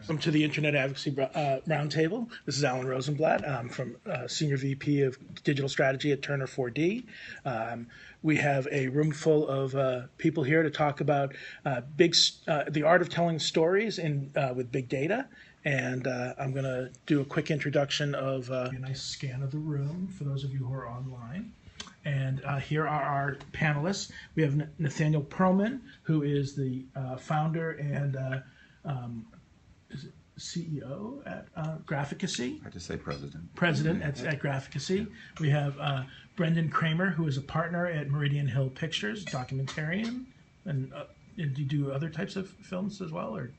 Welcome to the Internet Advocacy Roundtable. This is Alan Rosenblatt. I'm from Senior VP of Digital Strategy at Turner 4D. We have a room full of people here to talk about the art of telling stories with big data. And I'm going to do a quick introduction of a nice scan of the room for those of you who are online. And here are our panelists. We have Nathaniel Perlman, who is the founder and is it CEO at Advocacy? I just say president. President at Advocacy. We have Brendan Kramer, who is a partner at Meridian Hill Pictures, documentarian. And do you do other types of films as well, or?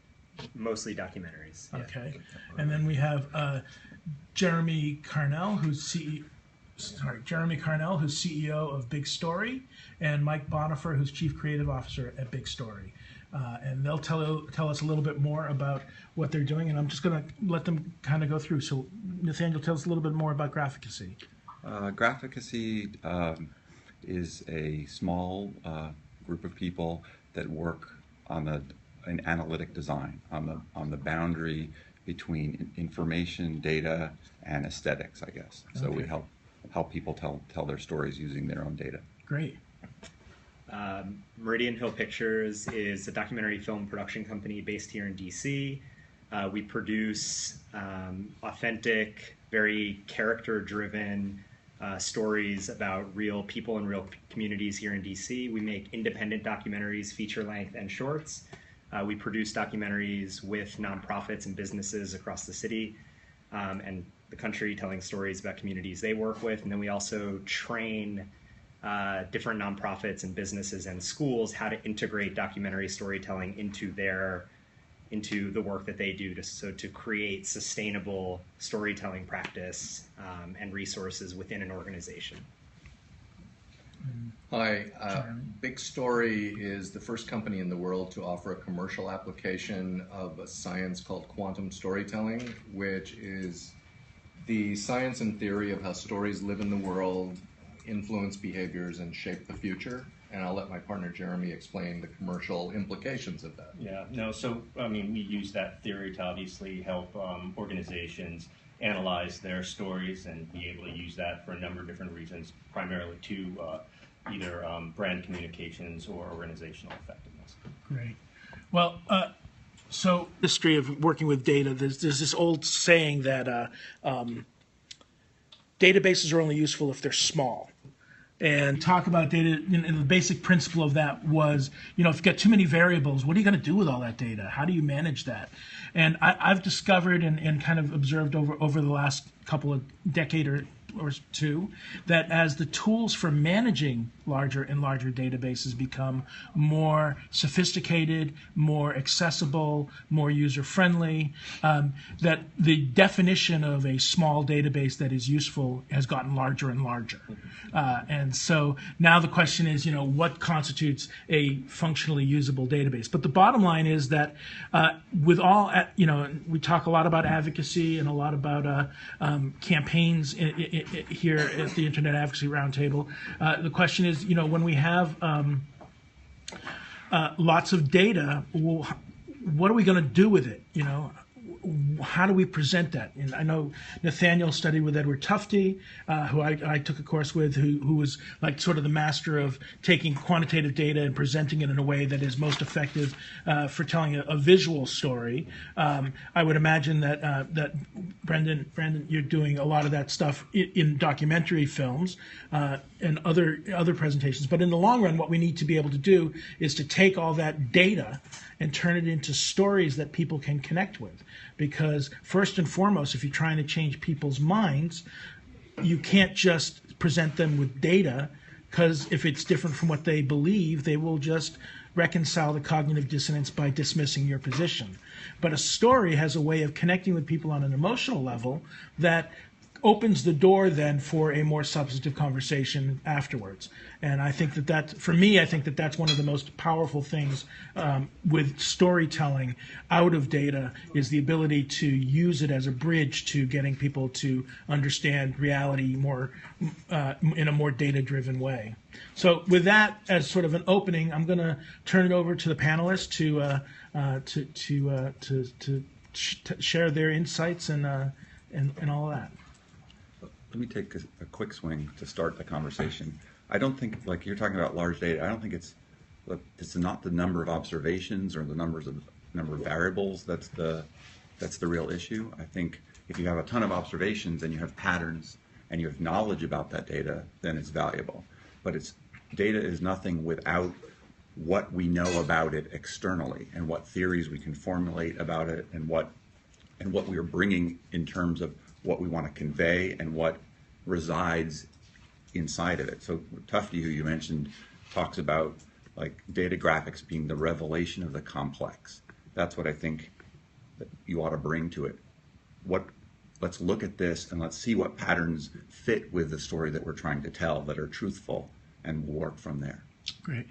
Mostly documentaries. Yeah. Okay. And then we have Jeremy Carnell, who's CEO of Big Story, and Mike Bonifer, who's Chief Creative Officer at Big Story. And they'll tell us a little bit more about what they're doing, and I'm just going to let them kind of go through. So, Nathaniel, tell us a little bit more about Advocacy. Advocacy is a small group of people that work on an analytic design, on the boundary between information, data, and aesthetics, I guess. So we help people tell their stories using their own data. Great. Meridian Hill Pictures is a documentary film production company based here in DC. We produce authentic, very character-driven stories about real people and real communities here in DC. We make independent documentaries, feature-length, and shorts. We produce documentaries with nonprofits and businesses across the city and the country, telling stories about communities they work with. And then we also train different nonprofits and businesses and schools how to integrate documentary storytelling into the work that they do to create sustainable storytelling practice and resources within an organization. Hi, Big Story is the first company in the world to offer a commercial application of a science called quantum storytelling, which is the science and theory of how stories live in the world, influence behaviors, and shape the future. And I'll let my partner Jeremy explain the commercial implications of that. Yeah, no, so I mean, we use that theory to obviously help organizations analyze their stories and be able to use that for a number of different reasons, primarily to either brand communications or organizational effectiveness. Great. Well, so history of working with data, there's this old saying that databases are only useful if they're small. And talk about data, and the basic principle of that was, if you get too many variables, what are you going to do with all that data? How do you manage that? And I've discovered and kind of observed over the last couple of decade or two, that as the tools for managing larger and larger databases become more sophisticated, more accessible, more user-friendly, that the definition of a small database that is useful has gotten larger and larger. And so now the question is, what constitutes a functionally usable database? But the bottom line is that with all, we talk a lot about advocacy and a lot about campaigns here at the Internet Advocacy Roundtable. The question is, when we have lots of data, well, what are we going to do with it? How do we present that? And I know Nathaniel studied with Edward Tufte, who I took a course with, who was like sort of the master of taking quantitative data and presenting it in a way that is most effective for telling a visual story. I would imagine that Brendan, you're doing a lot of that stuff in documentary films and other presentations. But in the long run, what we need to be able to do is to take all that data and turn it into stories that people can connect with. Because first and foremost, if you're trying to change people's minds, you can't just present them with data, because if it's different from what they believe, they will just reconcile the cognitive dissonance by dismissing your position. But a story has a way of connecting with people on an emotional level that opens the door then for a more substantive conversation afterwards. And I think for me, I think that's one of the most powerful things with storytelling out of data is the ability to use it as a bridge to getting people to understand reality more in a more data-driven way. So with that as sort of an opening, I'm going to turn it over to the panelists to share their insights and all that. Let me take a quick swing to start the conversation. I don't think, like you're talking about large data, I don't think it's not the number of observations or the number of variables that's the real issue. I think if you have a ton of observations and you have patterns and you have knowledge about that data, then it's valuable. But data is nothing without what we know about it externally and what theories we can formulate about it and what we are bringing in terms of what we want to convey and what resides inside of it. So Tufte, who you mentioned, talks about like data graphics being the revelation of the complex. That's what I think that you ought to bring to it. Let's look at this and let's see what patterns fit with the story that we're trying to tell that are truthful, and we'll work from there. Great.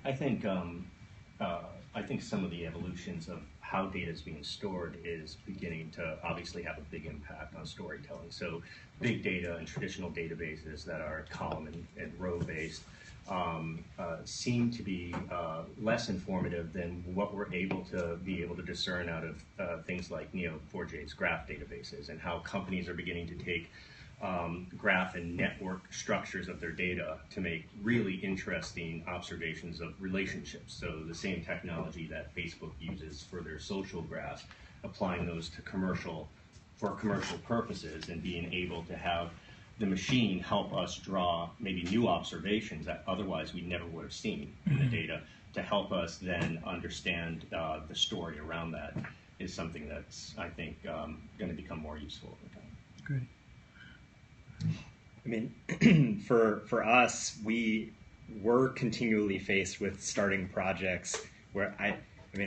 I think some of the evolutions of how data is being stored is beginning to obviously have a big impact on storytelling. So big data and traditional databases that are column and row based seem to be less informative than what we're able to discern out of things like Neo4j's graph databases, and how companies are beginning to take graph and network structures of their data to make really interesting observations of relationships. So the same technology that Facebook uses for their social graphs, applying those to commercial purposes, and being able to have the machine help us draw maybe new observations that otherwise we never would have seen in the data, to help us then understand the story around that, is something that's, I think, going to become more useful over time. Great. I mean, for us, we're continually faced with starting projects where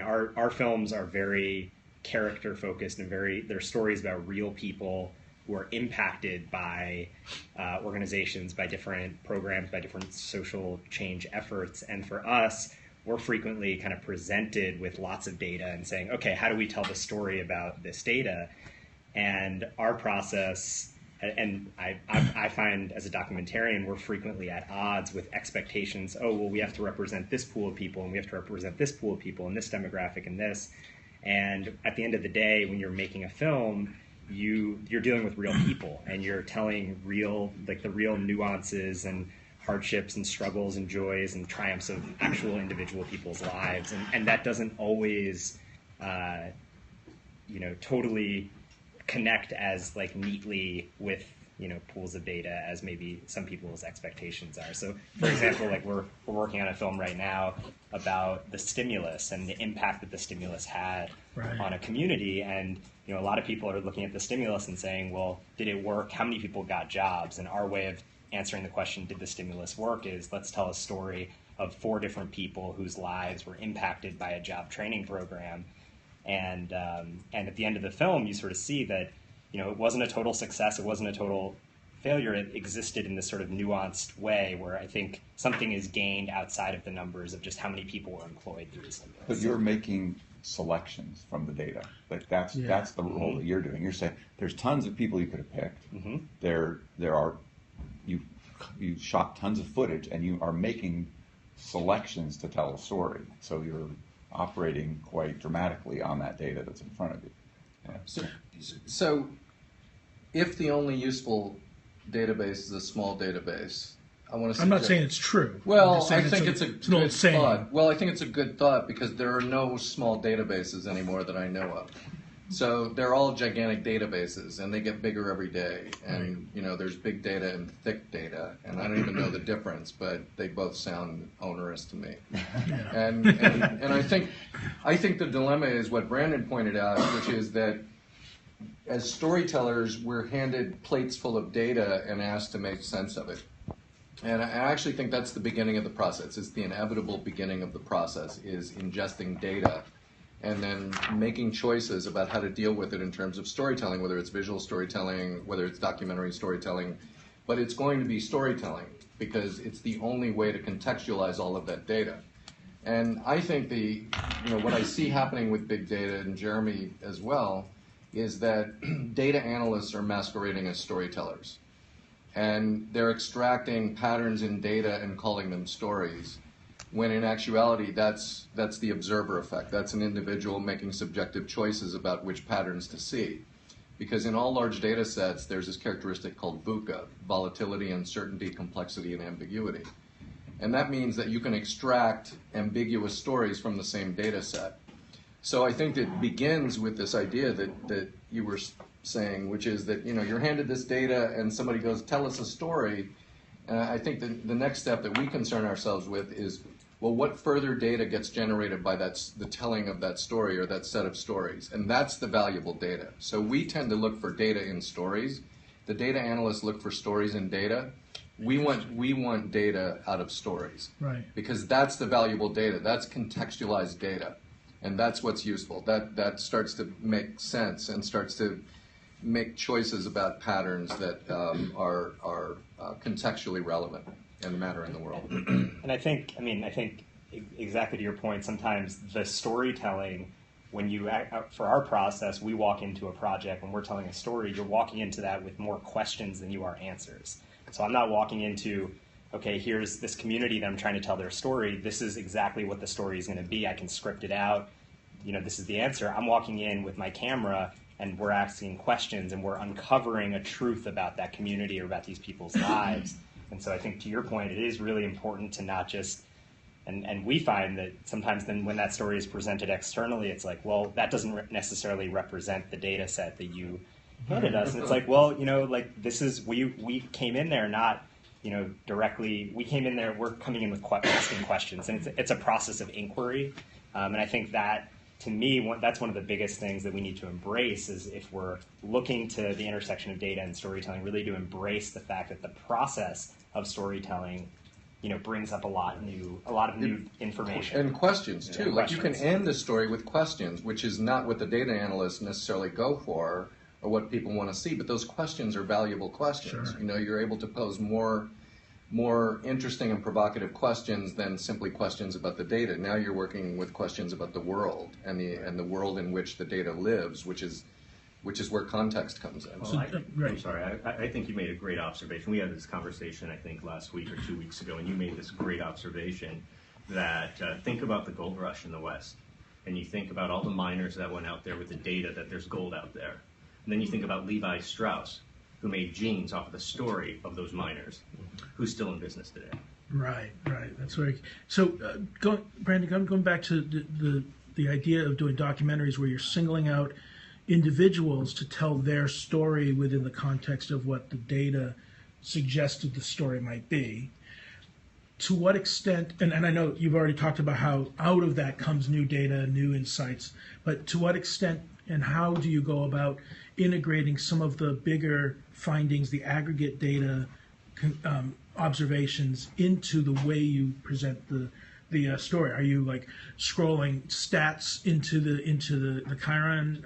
our films are very character focused and they're stories about real people who are impacted by organizations, by different programs, by different social change efforts. And for us, we're frequently kind of presented with lots of data and saying, okay, how do we tell the story about this data? And our process, and I find as a documentarian, we're frequently at odds with expectations. Oh, well, we have to represent this pool of people, and we have to represent this pool of people, and this demographic, and this. And at the end of the day, when you're making a film, you're dealing with real people, and you're telling the real nuances and hardships and struggles and joys and triumphs of actual individual people's lives. And that doesn't always, totally connect as neatly with pools of data as maybe some people's expectations are. So for example, we're working on a film right now about the stimulus and the impact that the stimulus had on a community, and a lot of people are looking at the stimulus and saying, well, did it work? How many people got jobs? And our way of answering the question, did the stimulus work, is let's tell a story of 4 different people whose lives were impacted by a job training program. And at the end of the film, you sort of see that, it wasn't a total success, it wasn't a total failure. It existed in this sort of nuanced way where I think something is gained outside of the numbers of just how many people were employed through the stimulus. But you're making selections from the data. That's the role that you're doing. You're saying there's tons of people you could have picked. Mm-hmm. There are you shot tons of footage, and you are making selections to tell a story. So you're operating quite dramatically on that data that's in front of you. Yeah. So if the only useful database is a small database, I'm not saying it's true. Well, I think it's a good saying. thought. Well, I think it's a good thought because there are no small databases anymore that I know of. So they're all gigantic databases, and they get bigger every day. And there's big data and thick data, and I don't even know the difference, but they both sound onerous to me. And I think the dilemma is what Brandon pointed out, which is that as storytellers, we're handed plates full of data and asked to make sense of it. And I actually think that's the beginning of the process. It's the inevitable beginning of the process, is ingesting data and then making choices about how to deal with it in terms of storytelling, whether it's visual storytelling, whether it's documentary storytelling. But it's going to be storytelling because it's the only way to contextualize all of that data. And I think what I see happening with big data, and Jeremy as well, is that data analysts are masquerading as storytellers. And they're extracting patterns in data and calling them stories. when in actuality that's the observer effect. That's an individual making subjective choices about which patterns to see. Because in all large data sets, there's this characteristic called VUCA, volatility, uncertainty, complexity, and ambiguity. And that means that you can extract ambiguous stories from the same data set. So I think it begins with this idea that you were saying, which is that, you know, you're handed this data and somebody goes, tell us a story. And I think the next step that we concern ourselves with is, well, what further data gets generated by the telling of that story or that set of stories? And that's the valuable data. So we tend to look for data in stories. The data analysts look for stories in data. We want data out of stories. Right. Because that's the valuable data. That's contextualized data. And that's what's useful. That starts to make sense and starts to make choices about patterns that are contextually relevant and matter in the world. And I think exactly to your point, sometimes the storytelling, when you for our process, we walk into a project, when we're telling a story, you're walking into that with more questions than you are answers. So I'm not walking into, okay, here's this community that I'm trying to tell their story. This is exactly what the story is going to be. I can script it out. You know, this is the answer. I'm walking in with my camera and we're asking questions and we're uncovering a truth about that community or about these people's lives. And so I think to your point, it is really important to not just, and we find that sometimes then when that story is presented externally, it's like, well, that doesn't necessarily represent the data set that you handed us. And it's like, well, you know, like this is, we came in there not, you know, directly, we came in there, we're coming in with asking questions, and it's a process of inquiry. And I think that, to me, that's one of the biggest things that we need to embrace is if we're looking to the intersection of data and storytelling, really to embrace the fact that the process of storytelling, you know, brings up a lot of new information. And questions, too. And like questions. You can end a story with questions, which is not what the data analysts necessarily go for or what people want to see, but those questions are valuable questions. Sure. You know, you're able to pose more interesting and provocative questions than simply questions about the data. Now you're working with questions about the world and the world in which the data lives, which is where context comes in. Well, I'm sorry, I think you made a great observation. We had this conversation, I think, last week or 2 weeks ago, and you made this great observation that think about the gold rush in the West, and you think about all the miners that went out there with the data that there's gold out there. And then you think about Levi Strauss, who made jeans off of the story of those miners, who's still in business today. Right. That's right. So, Brandon, going back to the idea of doing documentaries where you're singling out individuals to tell their story within the context of what the data suggested the story might be. To what extent, and I know you've already talked about how out of that comes new data, new insights, but to what extent and how do you go about integrating some of the bigger findings, the aggregate data observations into the way you present the story? Are you like scrolling stats into the Chiron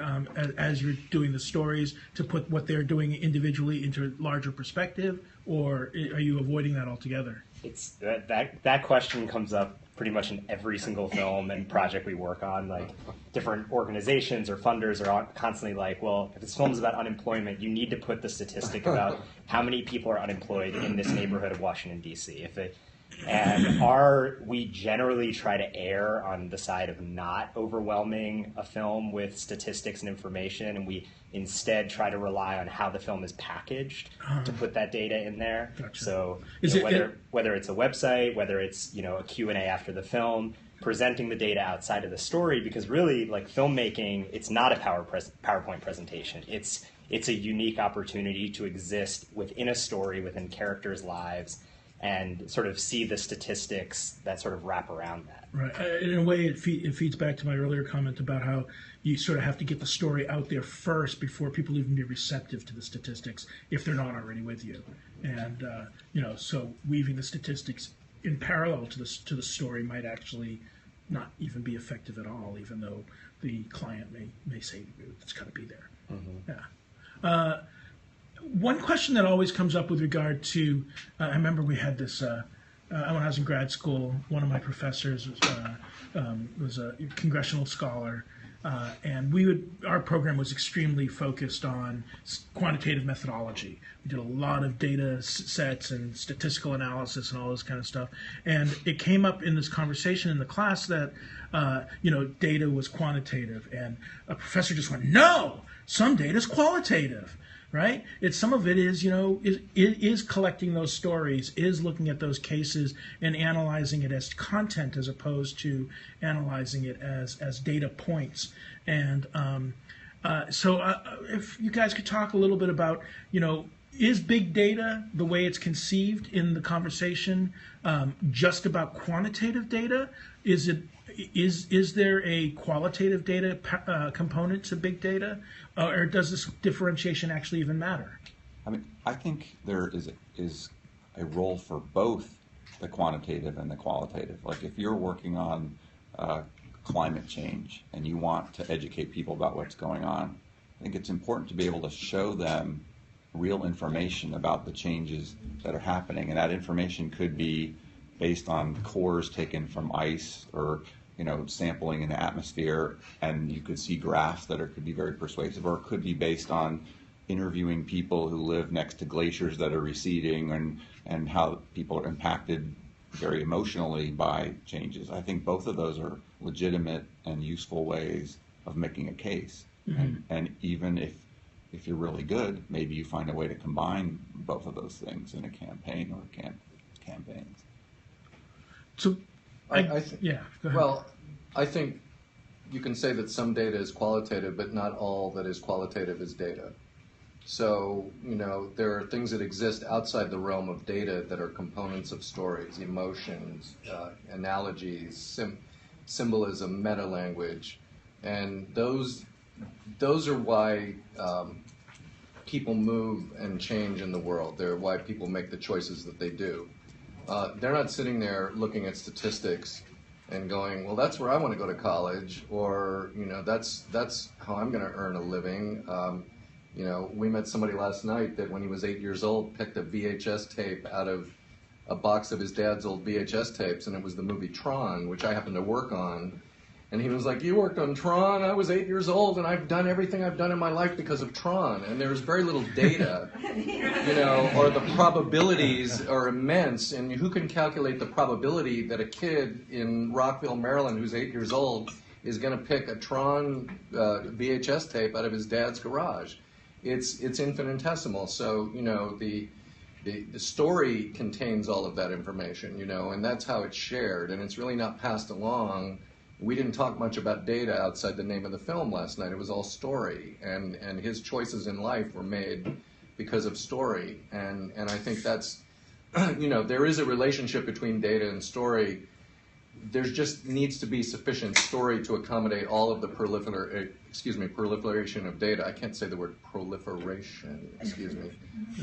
as you're doing the stories to put what they're doing individually into larger perspective, or are you avoiding that altogether? It's that question comes up pretty much in every single film and project we work on. Like different organizations or funders are constantly like, well, if this film is about unemployment, you need to put the statistic about how many people are unemployed in this neighborhood of Washington, D.C. We generally try to err on the side of not overwhelming a film with statistics and information, and we instead try to rely on how the film is packaged to put that data in there. Gotcha. So whether it's a website, whether it's a Q&A after the film, presenting the data outside of the story, because really, like filmmaking, it's not a PowerPoint presentation. It's a unique opportunity to exist within a story, within characters' lives, and sort of see the statistics that sort of wrap around that. Right. In a way, it feeds back to my earlier comment about how you sort of have to get the story out there first before people even be receptive to the statistics if they're not already with you. And so weaving the statistics in parallel to the story might actually not even be effective at all, even though the client may say it's got to be there. Mm-hmm. Yeah. One question that always comes up with regard to, I remember we had this, when I was in grad school, one of my professors was a congressional scholar, And our program was extremely focused on quantitative methodology. We did a lot of data sets and statistical analysis and all this kind of stuff. And it came up in this conversation in the class that, data was quantitative. And a professor just went, no, some data is qualitative. Right? Some of it is, is collecting those stories, is looking at those cases and analyzing it as content as opposed to analyzing it as data points. And so if you guys could talk a little bit about, is big data, the way it's conceived in the conversation, just about quantitative data? Is there a qualitative data component to big data, or does this differentiation actually even matter? I mean, I think there is a role for both the quantitative and the qualitative. Like if you're working on climate change and you want to educate people about what's going on, I think it's important to be able to show them real information about the changes that are happening, and that information could be based on cores taken from ice or sampling in the atmosphere, and you could see graphs that could be very persuasive, or it could be based on interviewing people who live next to glaciers that are receding and how people are impacted very emotionally by changes. I think both of those are legitimate and useful ways of making a case. Mm-hmm. And even if you're really good, maybe you find a way to combine both of those things in a campaign or campaigns. So, yeah, go ahead. Well, I think you can say that some data is qualitative, but not all that is qualitative is data. So, there are things that exist outside the realm of data that are components of stories, emotions, analogies, symbolism, meta-language, and those are why people move and change in the world. They're why people make the choices that they do. They're not sitting there looking at statistics and going, well, that's where I want to go to college, or that's how I'm going to earn a living. We met somebody last night that when he was 8 years old picked a VHS tape out of a box of his dad's old VHS tapes, and it was the movie Tron, which I happened to work on. And he was like, you worked on Tron? I was 8 years old, and I've done everything I've done in my life because of Tron. And there was very little data, or the probabilities are immense. And who can calculate the probability that a kid in Rockville, Maryland, who's 8 years old, is going to pick a Tron VHS tape out of his dad's garage? It's infinitesimal. So, the story contains all of that information, and that's how it's shared. And it's really not passed along. We didn't talk much about data outside the name of the film last night. It was all story, and his choices in life were made because of story. And I think that's, there is a relationship between data and story. There just needs to be sufficient story to accommodate all of the proliferation of data. I can't say the word proliferation,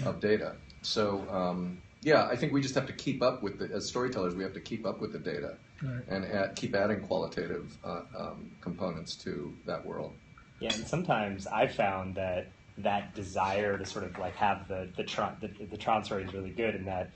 of data. So, I think we just have to keep up with as storytellers, we have to keep up with the data. Right. And keep adding qualitative components to that world. Yeah, and sometimes I've found that desire to sort of like have the Tron story is really good in that,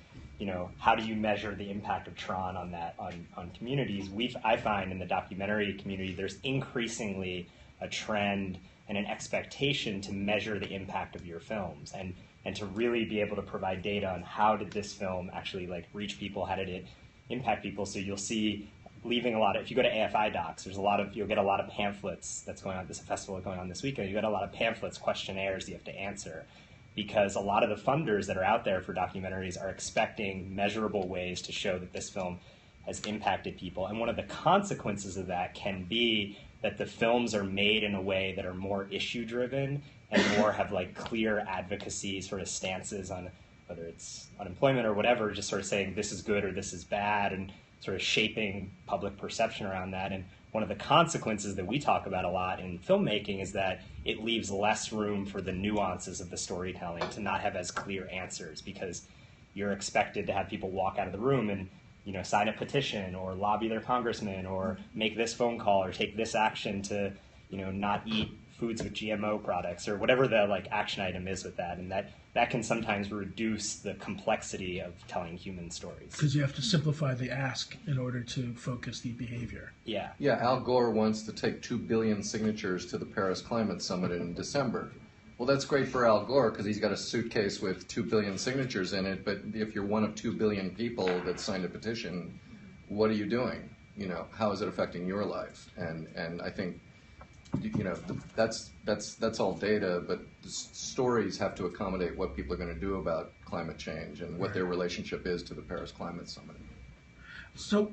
how do you measure the impact of Tron on communities? I find in the documentary community there's increasingly a trend and an expectation to measure the impact of your films and to really be able to provide data on how did this film actually reach people, how did it impact people. So you'll see if you go to AFI Docs, you'll get a lot of pamphlets that's going on. This festival going on this weekend. You get a lot of pamphlets, questionnaires you have to answer, because a lot of the funders that are out there for documentaries are expecting measurable ways to show that this film has impacted people. And one of the consequences of that can be that the films are made in a way that are more issue-driven and more have clear advocacy sort of stances on whether it's unemployment or whatever, just sort of saying this is good or this is bad and sort of shaping public perception around that. And one of the consequences that we talk about a lot in filmmaking is that it leaves less room for the nuances of the storytelling to not have as clear answers, because you're expected to have people walk out of the room and sign a petition or lobby their congressman or make this phone call or take this action to not eat foods with GMO products, or whatever the like action item is with that, and that can sometimes reduce the complexity of telling human stories. Because you have to simplify the ask in order to focus the behavior. Yeah. Yeah, Al Gore wants to take 2 billion signatures to the Paris Climate Summit in December. Well, that's great for Al Gore because he's got a suitcase with 2 billion signatures in it, but if you're one of 2 billion people that signed a petition, what are you doing? You know, how is it affecting your life? And I think, you know, that's all data, but the stories have to accommodate what people are going to do about climate change and what their relationship is to the Paris Climate Summit. So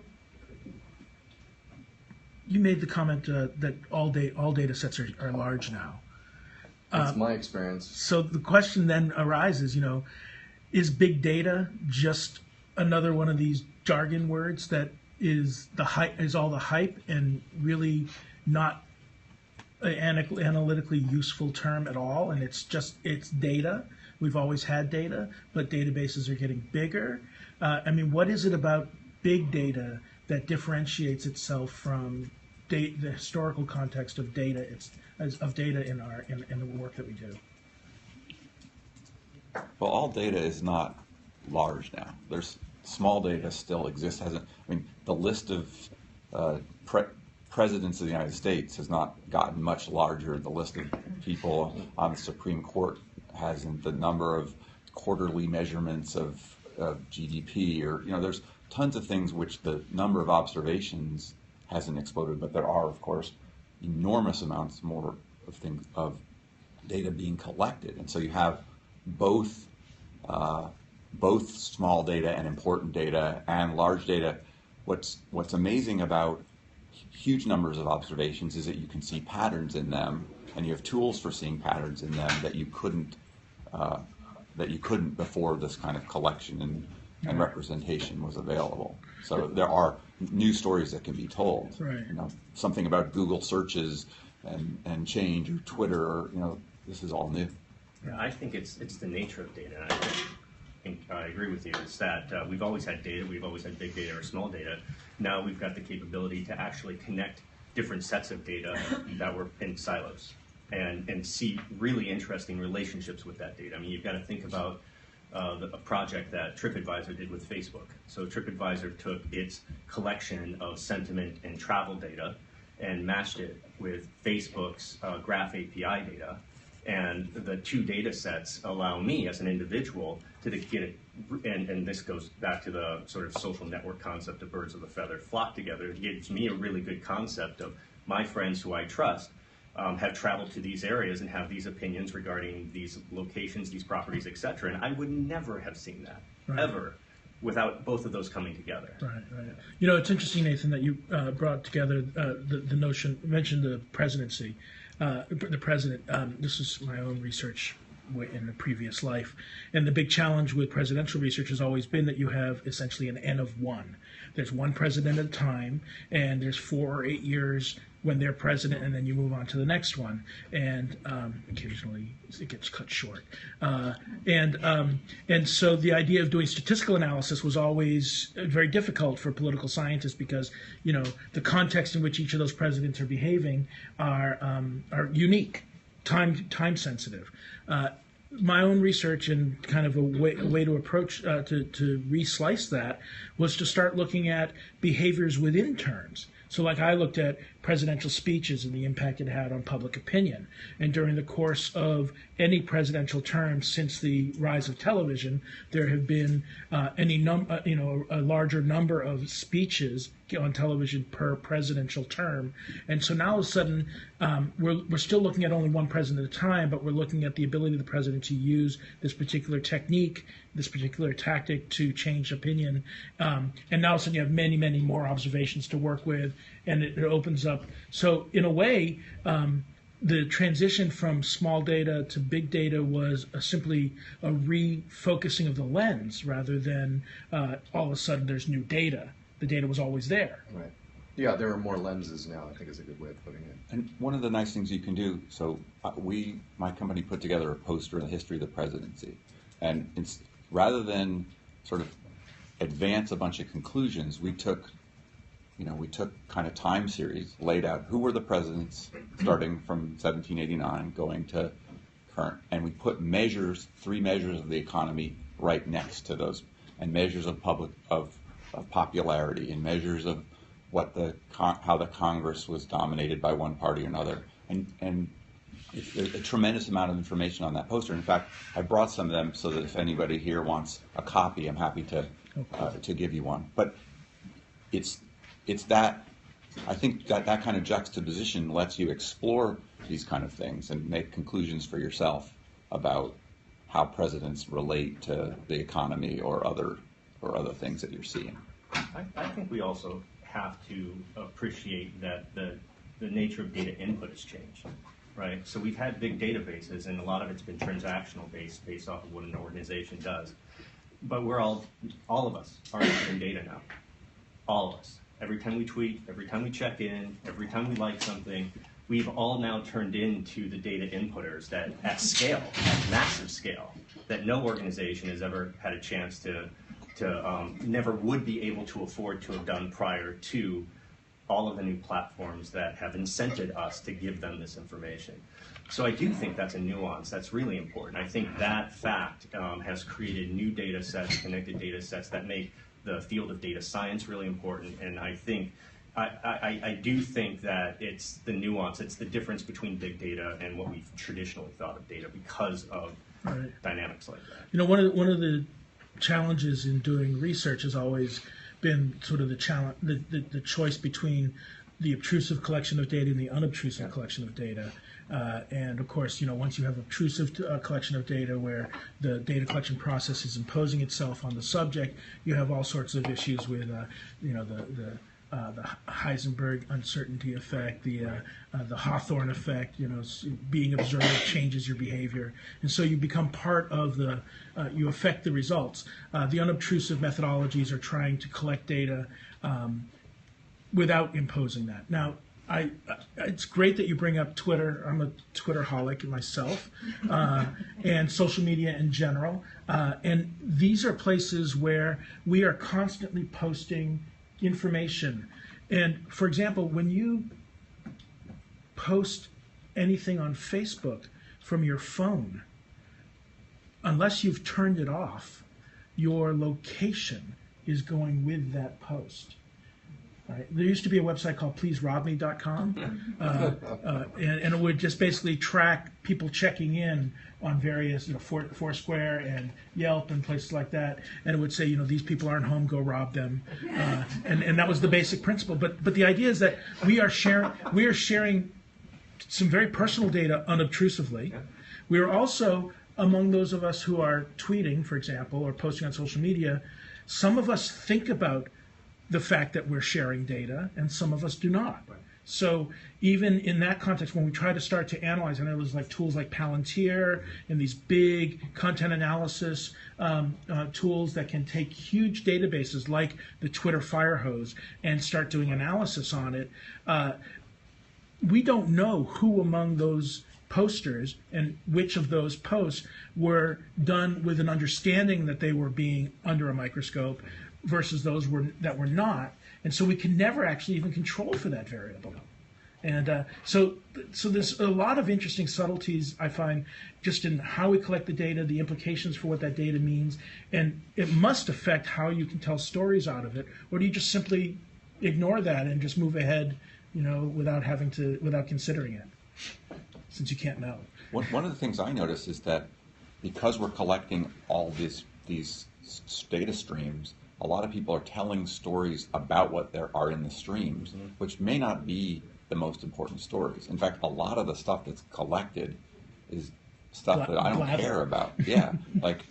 you made the comment that all data sets are large now. That's my experience. So the question then arises, you know, is big data just another one of these jargon words that is all the hype and really not an analytically useful term at all, and it's data. We've always had data, but databases are getting bigger. I mean, what is it about big data that differentiates itself from the historical context of data? Of data in the work that we do. Well, all data is not large now. There's small data still exists. I mean, the list of presidents of the United States has not gotten much larger. The list of people on the Supreme Court hasn't. The number of quarterly measurements of GDP, or, you know, there's tons of things which the number of observations hasn't exploded, but there are, of course, enormous amounts more of data being collected, and so you have both small data and important data and large data. What's amazing about huge numbers of observations is that you can see patterns in them, and you have tools for seeing patterns in them that you couldn't before this kind of collection and representation was available. So there are new stories that can be told. Right. You know, something about Google searches and change, or Twitter, or, you know, this is all new. Yeah, I think it's the nature of data. And I think I agree with you. It's that we've always had data. We've always had big data or small data. Now we've got the capability to actually connect different sets of data that were in silos and see really interesting relationships with that data. I mean, you've got to think about a project that TripAdvisor did with Facebook. So TripAdvisor took its collection of sentiment and travel data and matched it with Facebook's Graph API data. And the two data sets allow me as an individual to get it, and this goes back to the sort of social network concept of birds of a feather flock together. It gives me a really good concept of my friends who I trust have traveled to these areas and have these opinions regarding these locations, these properties, etc. And I would never have seen that, ever, without both of those coming together. Right. You know, it's interesting, Nathan, that you brought together the notion, mentioned the presidency. The president, this is my own research in a previous life, and the big challenge with presidential research has always been that you have essentially an N of one. There's one president at a time, and there's 4 or 8 years when they're president, and then you move on to the next one, and occasionally it gets cut short. And so the idea of doing statistical analysis was always very difficult for political scientists because, you know, the context in which each of those presidents are behaving are unique, time sensitive. My own research and kind of a way to approach to re-slice that was to start looking at behaviors within terms. So like I looked at presidential speeches and the impact it had on public opinion. And during the course of any presidential term since the rise of television, there have been a larger number of speeches on television per presidential term. And so now all of a sudden, we're still looking at only one president at a time, but we're looking at the ability of the president to use this particular technique, this particular tactic to change opinion. And now all of a sudden you have many, many more observations to work with, and it opens up. So in a way, the transition from small data to big data was simply a refocusing of the lens rather than all of a sudden there's new data. The data was always there. Right. Yeah, there are more lenses now, I think is a good way of putting it. And one of the nice things you can do, so my company put together a poster in the history of the presidency. And rather than sort of advance a bunch of conclusions, we took we took kind of time series, laid out who were the presidents starting from 1789 going to current, and we put three measures of the economy right next to those, and measures of popularity, and measures of how the Congress was dominated by one party or another, and there's a tremendous amount of information on that poster. In fact, I brought some of them so that if anybody here wants a copy, I'm happy to give you one. But it's that, I think that kind of juxtaposition lets you explore these kind of things and make conclusions for yourself about how presidents relate to the economy or other things that you're seeing. I think we also have to appreciate that the nature of data input has changed, right? So we've had big databases, and a lot of it's been transactional based off of what an organization does. But we're all of us are entering data now. All of us. Every time we tweet, every time we check in, every time we like something, we've all now turned into the data inputters that at scale, at massive scale, that no organization has ever had a chance to never would be able to afford to have done prior to all of the new platforms that have incented us to give them this information. So I do think that's a nuance that's really important. I think that fact has created new data sets, connected data sets that make the field of data science really important. And I think, I do think that it's the nuance, it's the difference between big data and what we've traditionally thought of data because of dynamics like that. One of the challenges in doing research has always been sort of the choice between the obtrusive collection of data and the unobtrusive collection of data. And of course, once you have obtrusive collection of data where the data collection process is imposing itself on the subject, you have all sorts of issues with, the Heisenberg uncertainty effect, the Hawthorne effect. Being observed changes your behavior, and so you become part of you affect the results. The unobtrusive methodologies are trying to collect data without imposing that. Now, it's great that you bring up Twitter. I'm a Twitterholic myself, and social media in general. And these are places where we are constantly posting information. And for example, when you post anything on Facebook from your phone, unless you've turned it off, your location is going with that post. Right. There used to be a website called pleaserobme.com, and it would just basically track people checking in on various, Foursquare and Yelp and places like that, and it would say, these people aren't home, go rob them, and that was the basic principle. But the idea is that we are sharing some very personal data unobtrusively. We are also, among those of us who are tweeting, for example, or posting on social media, some of us think about the fact that we're sharing data, and some of us do not. Right. So even in that context, when we try to start to analyze, and it was like tools like Palantir and these big content analysis tools that can take huge databases like the Twitter fire hose and start doing analysis on it, we don't know who among those posters and which of those posts were done with an understanding that they were being under a microscope versus those that were not, and so we can never actually even control for that variable. And so there's a lot of interesting subtleties, I find, just in how we collect the data, the implications for what that data means, and it must affect how you can tell stories out of it, or do you just simply ignore that and just move ahead, without considering it, since you can't know. One of the things I notice is that because we're collecting all these data streams, a lot of people are telling stories about what there are in the streams, which may not be the most important stories. In fact, a lot of the stuff that's collected is stuff that I don't care about. Yeah, like,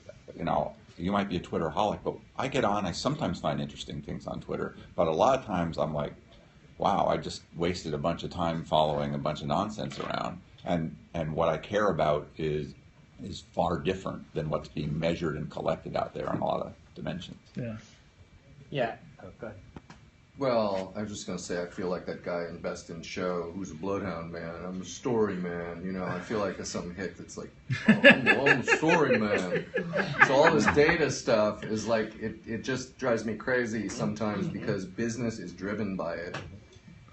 you might be a Twitterholic, but I get on, I sometimes find interesting things on Twitter, but a lot of times I'm like, wow, I just wasted a bunch of time following a bunch of nonsense around. And what I care about is far different than what's being measured and collected out there on a lot of dimensions. Yeah. Yeah. Oh, go ahead. Well, I was just going to say, I feel like that guy in Best in Show who's a bloodhound man. I'm a story man, you know. I feel like it's some hick that's like, oh, I'm a story man. So all this data stuff is like, it just drives me crazy sometimes because business is driven by it.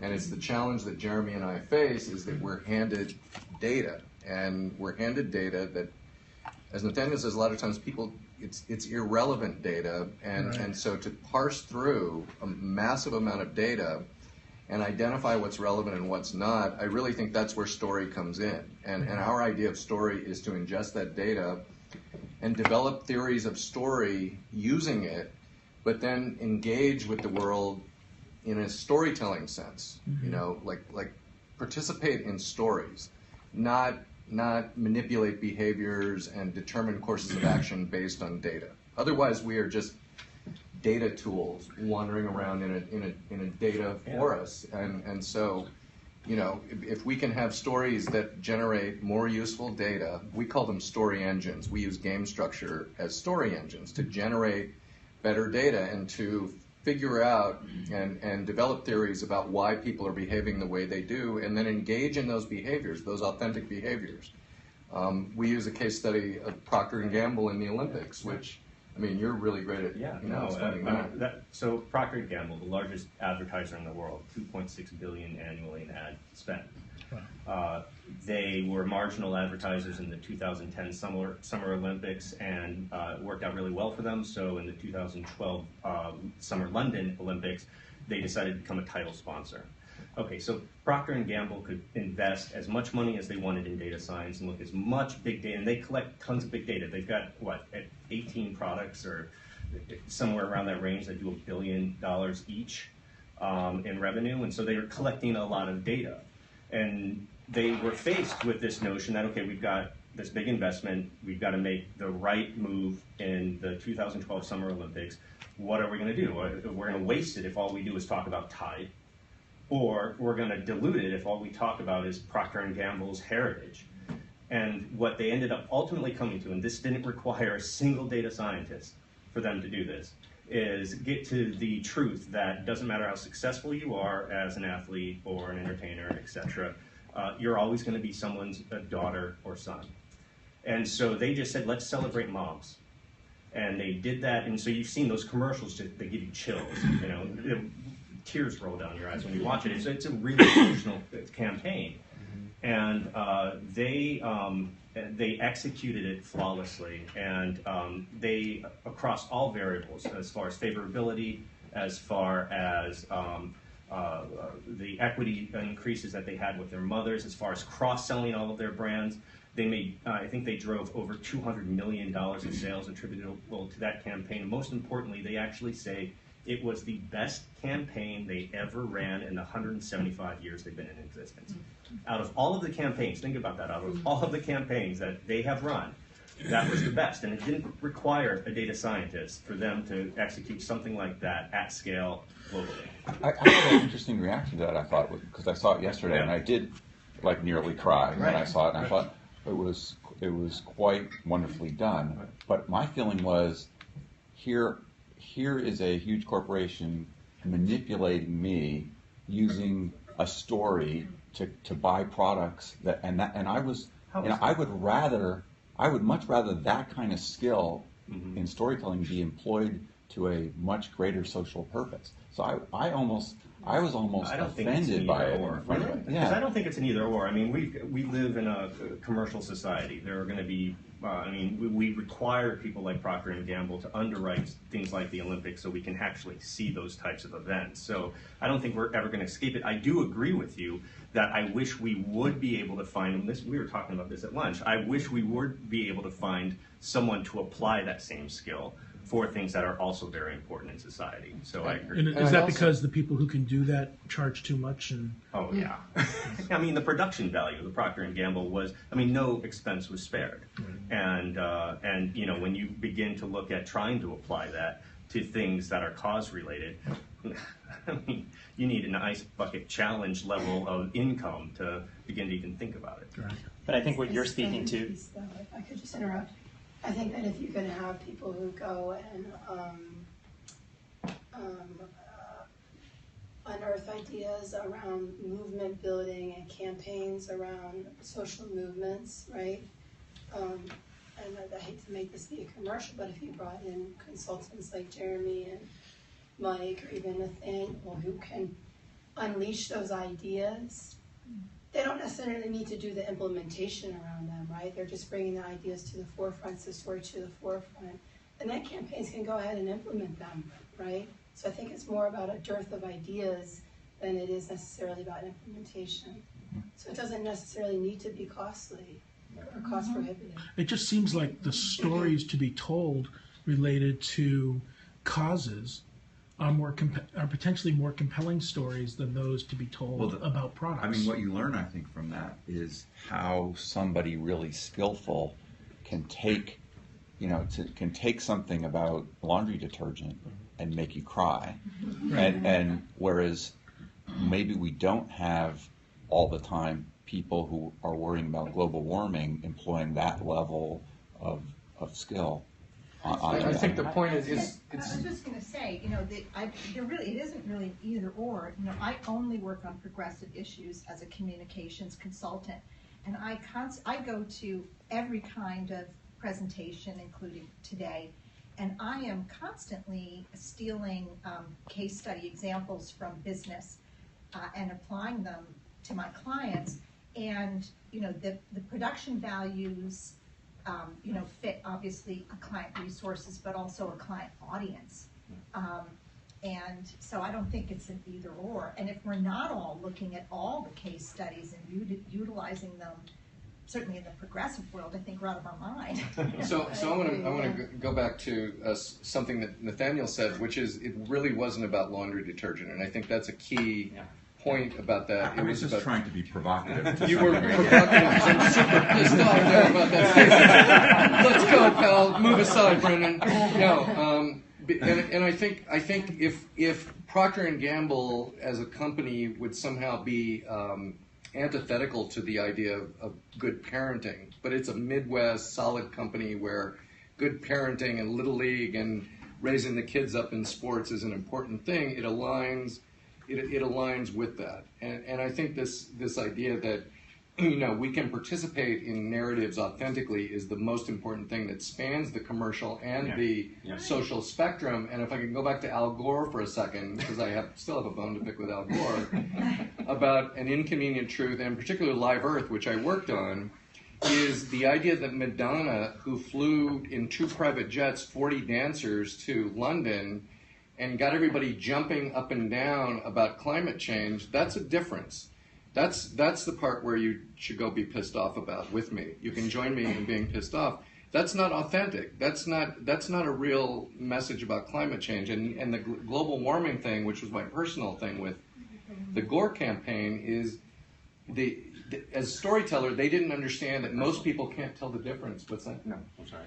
And it's the challenge that Jeremy and I face is that we're handed data. And we're handed data that, as Nathaniel says, a lot of times people, it's irrelevant data, and so to parse through a massive amount of data and identify what's relevant and what's not, I really think that's where story comes in. And our idea of story is to ingest that data and develop theories of story using it, but then engage with the world in a storytelling sense. You know, like participate in stories, not manipulate behaviors and determine courses of action based on data. Otherwise, we are just data tools wandering around in a data forest. And so, you know, if we can have stories that generate more useful data, we call them story engines. We use game structure as story engines to generate better data and to figure out and develop theories about why people are behaving the way they do, and then engage in those behaviors, those authentic behaviors. We use a case study of Procter & Gamble in the Olympics, which, I mean, you're really great at explaining that. So Procter & Gamble, the largest advertiser in the world, $2.6 billion annually in ad spend. Wow. They were marginal advertisers in the 2010 Summer Olympics, and it worked out really well for them. So in the 2012 Summer London Olympics, they decided to become a title sponsor. Okay, so Procter & Gamble could invest as much money as they wanted in data science and look as much big data, and they collect tons of big data. They've got, 18 products or somewhere around that range that do $1 billion each in revenue, and so they were collecting a lot of data. And they were faced with this notion that, okay, we've got this big investment, we've got to make the right move in the 2012 Summer Olympics. What are we going to do? We're going to waste it if all we do is talk about Tide, or we're going to dilute it if all we talk about is Procter & Gamble's heritage. And what they ended up ultimately coming to, and this didn't require a single data scientist for them to do this, is get to the truth that doesn't matter how successful you are as an athlete or an entertainer, etc., you're always going to be someone's daughter or son. And so they just said, let's celebrate moms. And they did that, and so you've seen those commercials, they give you chills, you know, tears roll down your eyes when you watch it. It's a really emotional campaign. And they executed it flawlessly, and they, across all variables, as far as favorability, as far as the equity increases that they had with their mothers, as far as cross-selling all of their brands, they made, I think they drove over $200 million in sales attributable to that campaign. Most importantly, they actually say it was the best campaign they ever ran in the 175 years they've been in existence. Out of all of the campaigns, think about that, out of all of the campaigns that they have run, that was the best. And it didn't require a data scientist for them to execute something like that at scale globally. I had an interesting reaction to that, I thought, because I saw it yesterday, and I did like nearly cry when I saw it, and I thought it was quite wonderfully done. But my feeling was, here is a huge corporation manipulating me using a story to buy products and I was, you know, I would much rather that kind of skill in storytelling be employed to a much greater social purpose. So I was almost offended by it. Because I don't think it's an either or. I mean, we live in a commercial society. There are going to be, we require people like Procter & Gamble to underwrite things like the Olympics so we can actually see those types of events. So I don't think we're ever going to escape it. I do agree with you that I wish we would be able to find, and we were talking about this at lunch, I wish we would be able to find someone to apply that same skill for things that are also very important in society. So I agree. And is that because the people who can do that charge too much? Oh yeah. I mean, the production value of the Procter & Gamble was, no expense was spared. And you know, when you begin to look at trying to apply that to things that are cause related, you need an ice bucket challenge level of income to begin to even think about it. Right. But I think what you're speaking to. If I could just interrupt. I think that if you're going to have people who go and unearth ideas around movement building and campaigns around social movements, right? And I hate to make this be a commercial, but if you brought in consultants like Jeremy and Mike or even Nathaniel who can unleash those ideas, they don't necessarily need to do the implementation around them, right? They're just bringing the ideas to the forefront, the story to the forefront. And then campaigns can go ahead and implement them, right? So I think it's more about a dearth of ideas than it is necessarily about implementation. So it doesn't necessarily need to be costly or cost prohibitive. It just seems like the stories to be told related to causes are are potentially more compelling stories than those to be told about products. I mean, what you learn, I think, from that is how somebody really skillful can take, can take something about laundry detergent and make you cry. And whereas maybe we don't have all the time people who are worrying about global warming employing that level of skill. I think the point is I was just going to say, it isn't really either or. I only work on progressive issues as a communications consultant, and I go to every kind of presentation, including today, and I am constantly stealing case study examples from business and applying them to my clients. And the production values fit obviously a client resources, but also a client audience. And so I don't think it's an either or. And if we're not all looking at all the case studies and utilizing them, certainly in the progressive world, I think we're out of our mind. So I want to go back to something that Nathaniel said, which is it really wasn't about laundry detergent, and I think that's a key point about that. I was just trying to be provocative. You were provocative because I'm super pissed off there about that. Let's go, pal. Move aside, Brendan. No, and I think if Procter and Gamble as a company would somehow be antithetical to the idea of good parenting, but it's a Midwest solid company where good parenting and Little League and raising the kids up in sports is an important thing. It aligns with that, and I think this idea that we can participate in narratives authentically is the most important thing that spans the commercial and the social spectrum. And if I can go back to Al Gore for a second, because I still have a bone to pick with Al Gore about an inconvenient truth, and particularly Live Earth, which I worked on, is the idea that Madonna, who flew in 2 private jets 40 dancers to London and got everybody jumping up and down about climate change, that's a difference. That's the part where you should go be pissed off about with me. You can join me in being pissed off. That's not authentic. That's not a real message about climate change. And the global warming thing, which was my personal thing with the Gore campaign, is as a storyteller, they didn't understand that most people can't tell the difference. What's that? No, I'm sorry.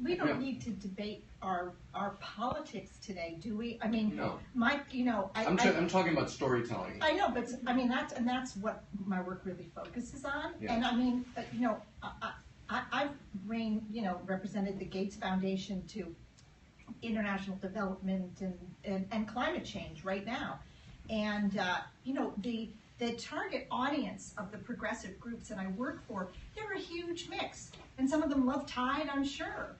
We don't need to debate our politics today, do we? I mean, No. Mike, I'm talking about storytelling. I know, but that's what my work really focuses on. Yeah. And I mean, I've represented the Gates Foundation to international development and climate change right now, and the target audience of the progressive groups that I work for, they're a huge mix, and some of them love Tide, I'm sure.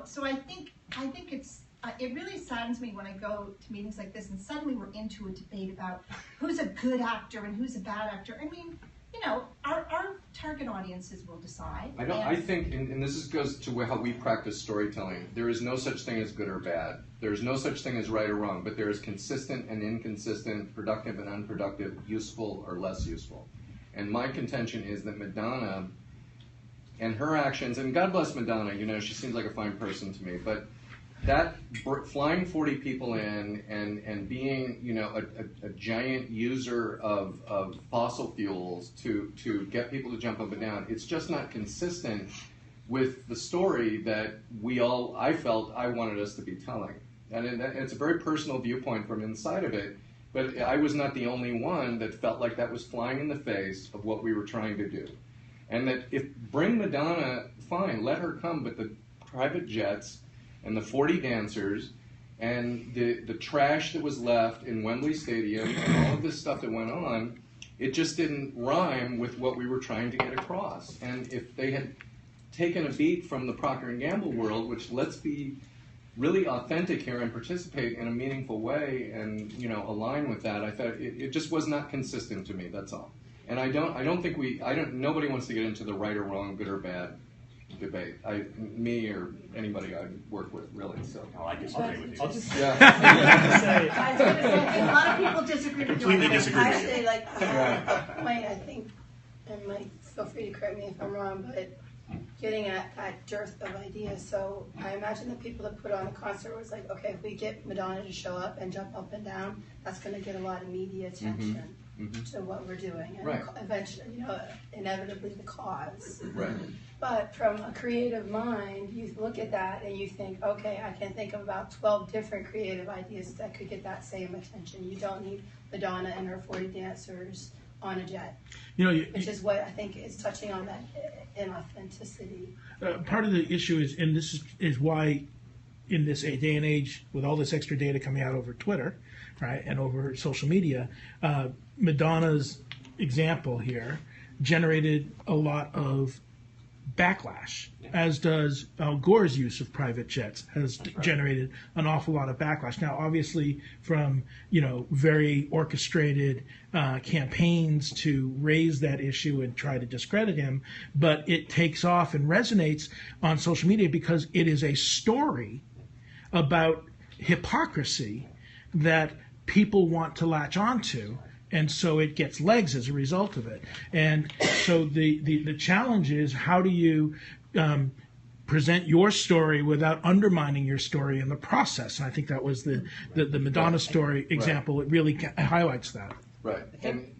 So I think it's it really saddens me when I go to meetings like this and suddenly we're into a debate about who's a good actor and who's a bad actor. I mean, our target audiences will decide. I think, and this goes to how we practice storytelling. There is no such thing as good or bad. There is no such thing as right or wrong, but there is consistent and inconsistent, productive and unproductive, useful or less useful. And my contention is that Madonna and her actions, and God bless Madonna, she seems like a fine person to me, but that flying 40 people in and being, a giant user of fossil fuels to get people to jump up and down, it's just not consistent with the story that I felt I wanted us to be telling. And it's a very personal viewpoint from inside of it, but I was not the only one that felt like that was flying in the face of what we were trying to do. And that bring Madonna, fine, let her come, but the private jets and the 40 dancers And the trash that was left in Wembley Stadium and all of this stuff that went on, it just didn't rhyme with what we were trying to get across. And if they had taken a beat from the Procter & Gamble world, which, let's be really authentic here and participate in a meaningful way and, you know, align with that, I thought it just was not consistent to me, that's all. And nobody wants to get into the right or wrong, good or bad debate. Me or anybody I work with, really. So. Oh, I disagree with you. I'll just Yeah. I was going to say, a lot of people disagree with you. Completely disagree with I you. say, like, a point, I think, and Mike, feel free to correct me if I'm wrong, but getting at that dearth of ideas. So I imagine the people that put on a concert was like, okay, if we get Madonna to show up and jump up and down, that's going to get a lot of media attention to what we're doing. And Right. eventually, you know, inevitably the cause. Right. But from a creative mind, you look at that and you think, okay, I can think of about 12 different creative ideas that could get that same attention. You don't need Madonna and her 40 dancers on a jet, You know, which is what I think is touching on that inauthenticity. part of the issue is, and this is why in this day and age, with all this extra data coming out over Twitter, right, and over social media, Madonna's example here generated a lot of backlash, as does Al Gore's use of private jets has generated an awful lot of backlash. Now, obviously, from very orchestrated campaigns to raise that issue and try to discredit him, but it takes off and resonates on social media because it is a story about hypocrisy that people want to latch onto. And so it gets legs as a result of it. And so the challenge is, how do you present your story without undermining your story in the process? And I think that was the Madonna story example. It really highlights that. Right. And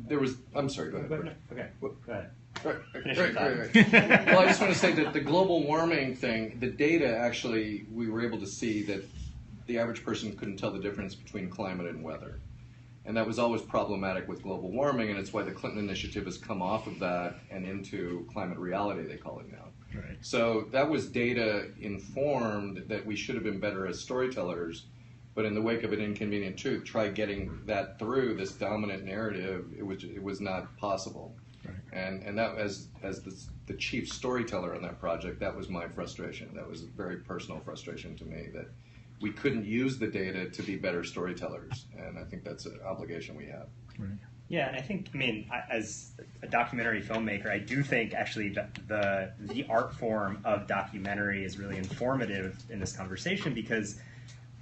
there was, I'm sorry, go ahead. Okay, go ahead. Right. Well, I just want to say that the global warming thing, the data actually, we were able to see that the average person couldn't tell the difference between climate and weather. And that was always problematic with global warming, and it's why the Clinton Initiative has come off of that and into climate reality, they call it now. Right. So that was data informed that we should have been better as storytellers, but in the wake of an inconvenient truth, try getting that through this dominant narrative, it was not possible. Right. And that, as the chief storyteller on that project, that was my frustration. That was a very personal frustration to me, that we couldn't use the data to be better storytellers, and I think that's an obligation we have. Right. Yeah, and I think, as a documentary filmmaker, I do think actually the art form of documentary is really informative in this conversation, because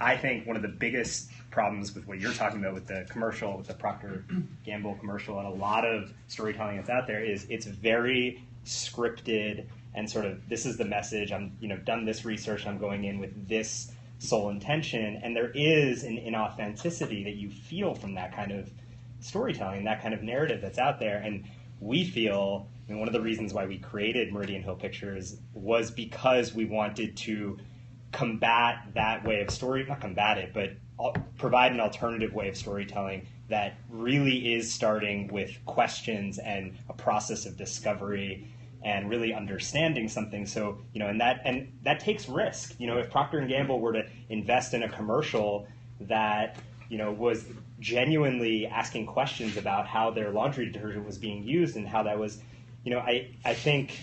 I think one of the biggest problems with what you're talking about with the commercial, with the Procter & Gamble commercial, and a lot of storytelling that's out there, is it's very scripted and sort of, this is the message, I'm done this research, I'm going in with this sole intention, and there is an inauthenticity that you feel from that kind of storytelling, that kind of narrative that's out there. And we feel, one of the reasons why we created Meridian Hill Pictures was because we wanted to combat that way of story, not combat it, but provide an alternative way of storytelling that really is starting with questions and a process of discovery and really understanding something. So, and that takes risk. If Procter & Gamble were to invest in a commercial that, was genuinely asking questions about how their laundry detergent was being used and how that was, I think,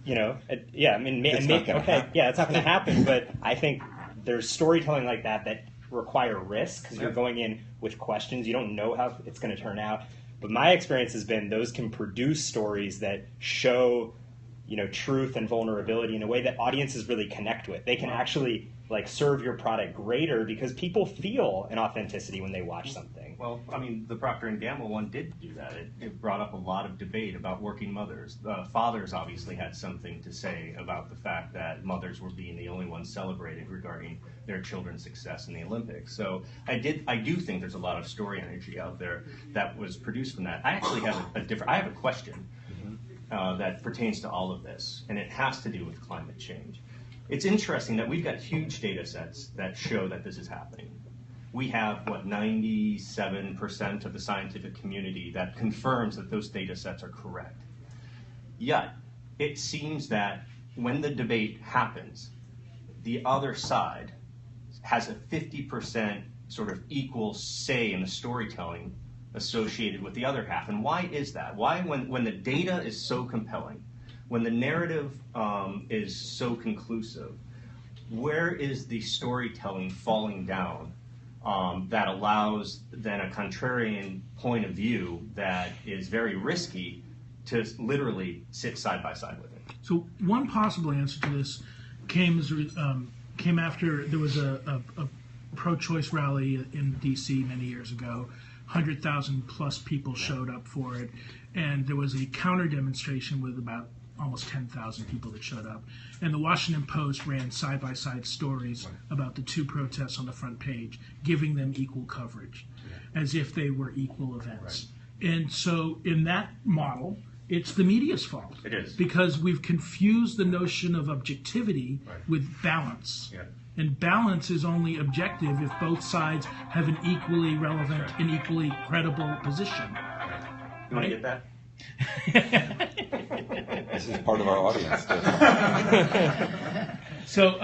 yeah, It's not gonna happen. Yeah, it's not going to happen. But I think there's storytelling like that require risk, because you're going in with questions. You don't know how it's going to turn out. But my experience has been those can produce stories that show, truth and vulnerability in a way that audiences really connect with. They can actually serve your product greater because people feel an authenticity when they watch something. Well, the Procter & Gamble one did do that. It brought up a lot of debate about working mothers. Fathers obviously had something to say about the fact that mothers were being the only ones celebrated regarding their children's success in the Olympics. So I do think there's a lot of story energy out there that was produced from that. I actually have I have a question that pertains to all of this, and it has to do with climate change. It's interesting that we've got huge data sets that show that this is happening. We have, 97% of the scientific community that confirms that those data sets are correct. Yet, it seems that when the debate happens, the other side has a 50% sort of equal say in the storytelling associated with the other half. And why is that? Why, when the data is so compelling, when the narrative is so conclusive, where is the storytelling falling down that allows then a contrarian point of view that is very risky to literally sit side by side with it? So one possible answer to this came after there was a pro-choice rally in D.C. many years ago. 100,000 plus people showed up for it, and there was a counter demonstration with about almost 10,000 people that showed up. And the Washington Post ran side-by-side stories about the two protests on the front page, giving them equal coverage, as if they were equal events. And so in that model, it's the media's fault. It is. Because we've confused the notion of objectivity with balance. Yeah. And balance is only objective if both sides have an equally relevant and equally credible position. You want to get that? This is part of our audience. So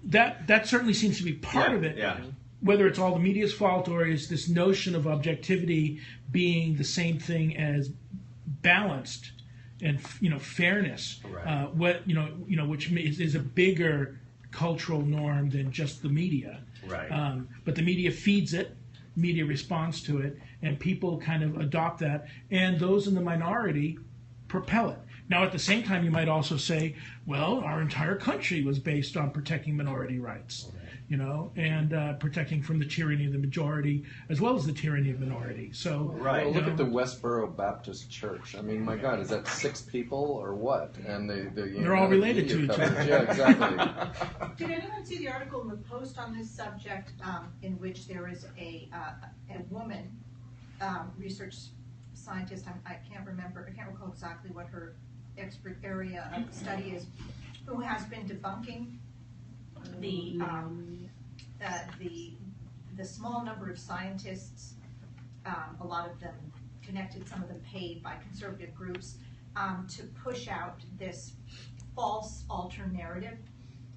that certainly seems to be part of it. Yeah. Whether it's all the media's fault or is this notion of objectivity being the same thing as balanced and fairness, Right. Which is a bigger cultural norm than just the media. Right. But the media feeds it, media responds to it, and people kind of adopt that, and those in the minority propel it. Now, at the same time, you might also say, well, our entire country was based on protecting minority rights, and protecting from the tyranny of the majority as well as the tyranny of minority. So, Right. Well, look at the Westboro Baptist Church. I mean, my God, is that 6 people or what? And They're all related to each other. Yeah, exactly. Did anyone see the article in the Post on this subject, in which there is a woman research scientist? I can't recall exactly what her expert area of study is, who has been debunking the small number of scientists, a lot of them connected, some of them paid by conservative groups, to push out this false alter narrative.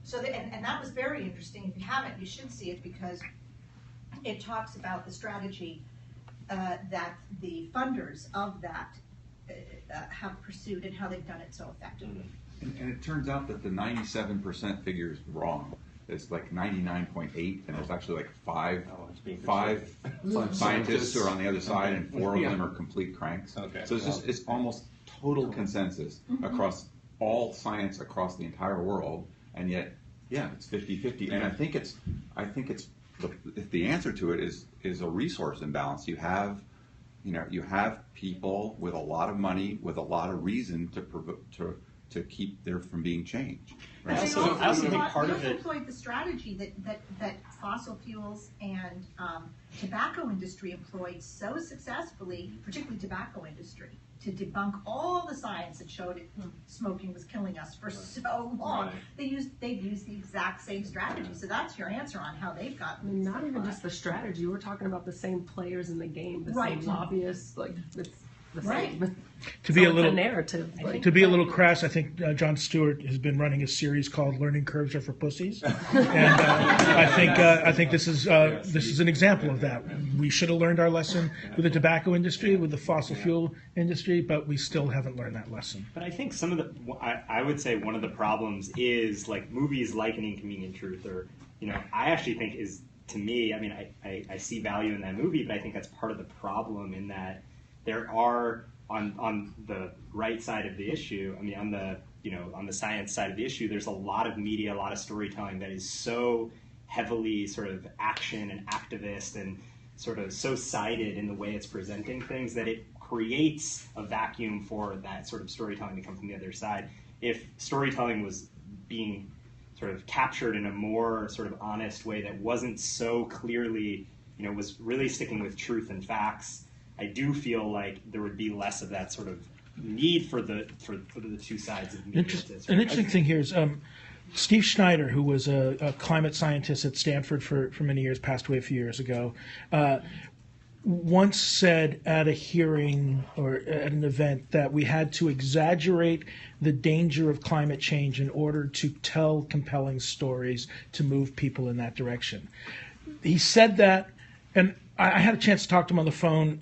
So and that was very interesting. If you haven't, you should see it, because it talks about the strategy that the funders of that have pursued and how they've done it so effectively. And it turns out that the 97% figure is wrong. It's like 99.8, and there's actually like five scientists who are on the other side, and 4 of them are complete cranks. Okay. So it's almost total consensus across all science across the entire world, and yet, it's 50-50. And I think it's the answer to it is a resource imbalance. You have people with a lot of money, with a lot of reason to keep there from being changed. Right? They I also think part of also it employed the strategy that fossil fuels and tobacco industry employed so successfully, particularly tobacco industry, to debunk all the science that showed smoking was killing us for so long. Right. They've used the exact same strategy. So that's your answer on how they've gotten. Not even just the strategy. We're talking about the same players in the game, the Right. same lobbyists. Like it's the Right. same. To be a little narrative. To be a little crass, I think Jon Stewart has been running a series called "Learning Curves Are for Pussies," and I think this is an example of that. We should have learned our lesson with the tobacco industry, with the fossil fuel industry, but we still haven't learned that lesson. But I think I would say one of the problems is like movies like An Inconvenient Truth, or I actually think is, to me, I mean, I see value in that movie, but I think that's part of the problem in that there are on the right side of the issue. I mean, on the science side of the issue, there's a lot of media, a lot of storytelling that is so heavily sort of action and activist and sort of so sided in the way it's presenting things that it creates a vacuum for that sort of storytelling to come from the other side. If storytelling was being sort of captured in a more sort of honest way that wasn't so clearly, was really sticking with truth and facts, I do feel like there would be less of that sort of need for the two sides of media. An interesting thing here is Steve Schneider, who was a climate scientist at Stanford for many years, passed away a few years ago, once said at a hearing or at an event that we had to exaggerate the danger of climate change in order to tell compelling stories to move people in that direction. He said that, and I had a chance to talk to him on the phone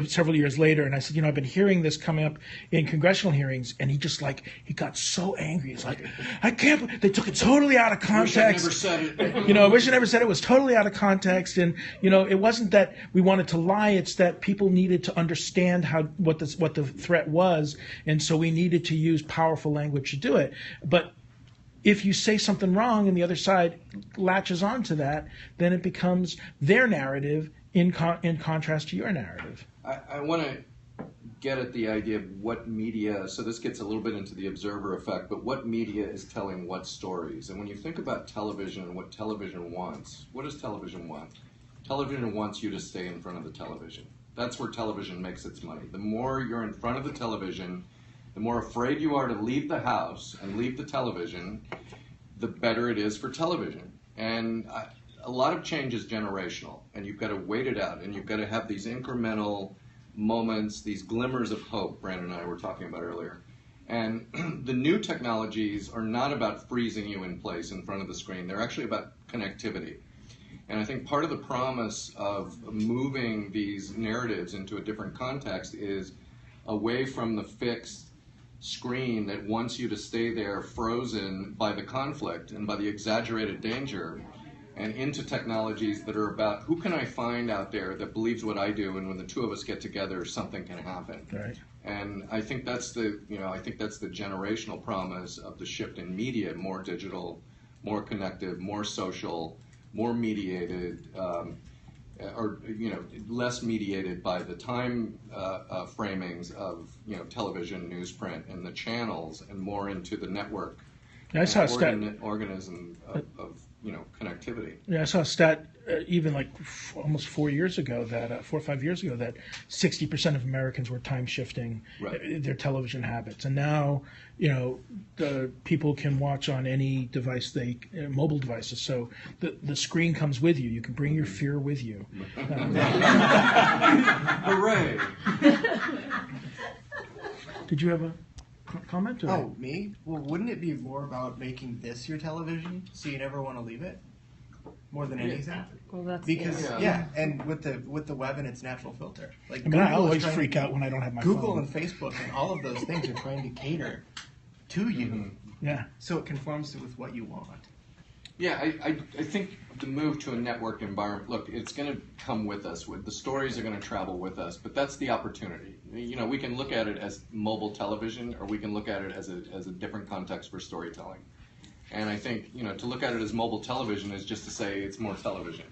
several years later, and I said, I've been hearing this coming up in congressional hearings, and he got so angry. He's like, I can't, they took it totally out of context. I never said it. I wish I never said it. It was totally out of context, and it wasn't that we wanted to lie. It's that people needed to understand what the threat was, and so we needed to use powerful language to do it. But if you say something wrong and the other side latches onto that, then it becomes their narrative in contrast to your narrative. I want to get at the idea of what media, so this gets a little bit into the observer effect, but what media is telling what stories. And when you think about television and what television wants, what does television want? Television wants you to stay in front of the television. That's where television makes its money. The more you're in front of the television, the more afraid you are to leave the house and leave the television, the better it is for television. And a lot of change is generational, and you've got to wait it out, and you've got to have these incremental moments, these glimmers of hope Brandon and I were talking about earlier. And the new technologies are not about freezing you in place in front of the screen. They're actually about connectivity. And I think part of the promise of moving these narratives into a different context is away from the fixed screen that wants you to stay there frozen by the conflict and by the exaggerated danger, and into technologies that are about who can I find out there that believes what I do, and when the two of us get together, something can happen. Right. And I think that's the generational promise of the shift in media: more digital, more connected, more social, more mediated, or less mediated by the time framings of television, newsprint, and the channels, and more into the network. Yeah, I saw a stat. Organism of connectivity. Yeah, I saw a stat even like almost 4 years ago that 4 or 5 years ago that 60% of Americans were time shifting their television habits, and now the people can watch on any device mobile devices. So the screen comes with you. You can bring your fear with you. Hooray! Did you have a comment? Or? Oh, me? Well, wouldn't it be more about making this your television so you never want to leave it? More than anything? Well, that's Because, and with the web and its natural filter. Like I always freak out when I don't have my Google phone. and Facebook and all of those things are trying to cater to you. Yeah. So it conforms with what you want. Yeah, I think the move to a network environment, look, it's going to come with us. The stories are going to travel with us, but that's the opportunity. We can look at it as mobile television, or we can look at it as a different context for storytelling. And I think, to look at it as mobile television is just to say it's more television.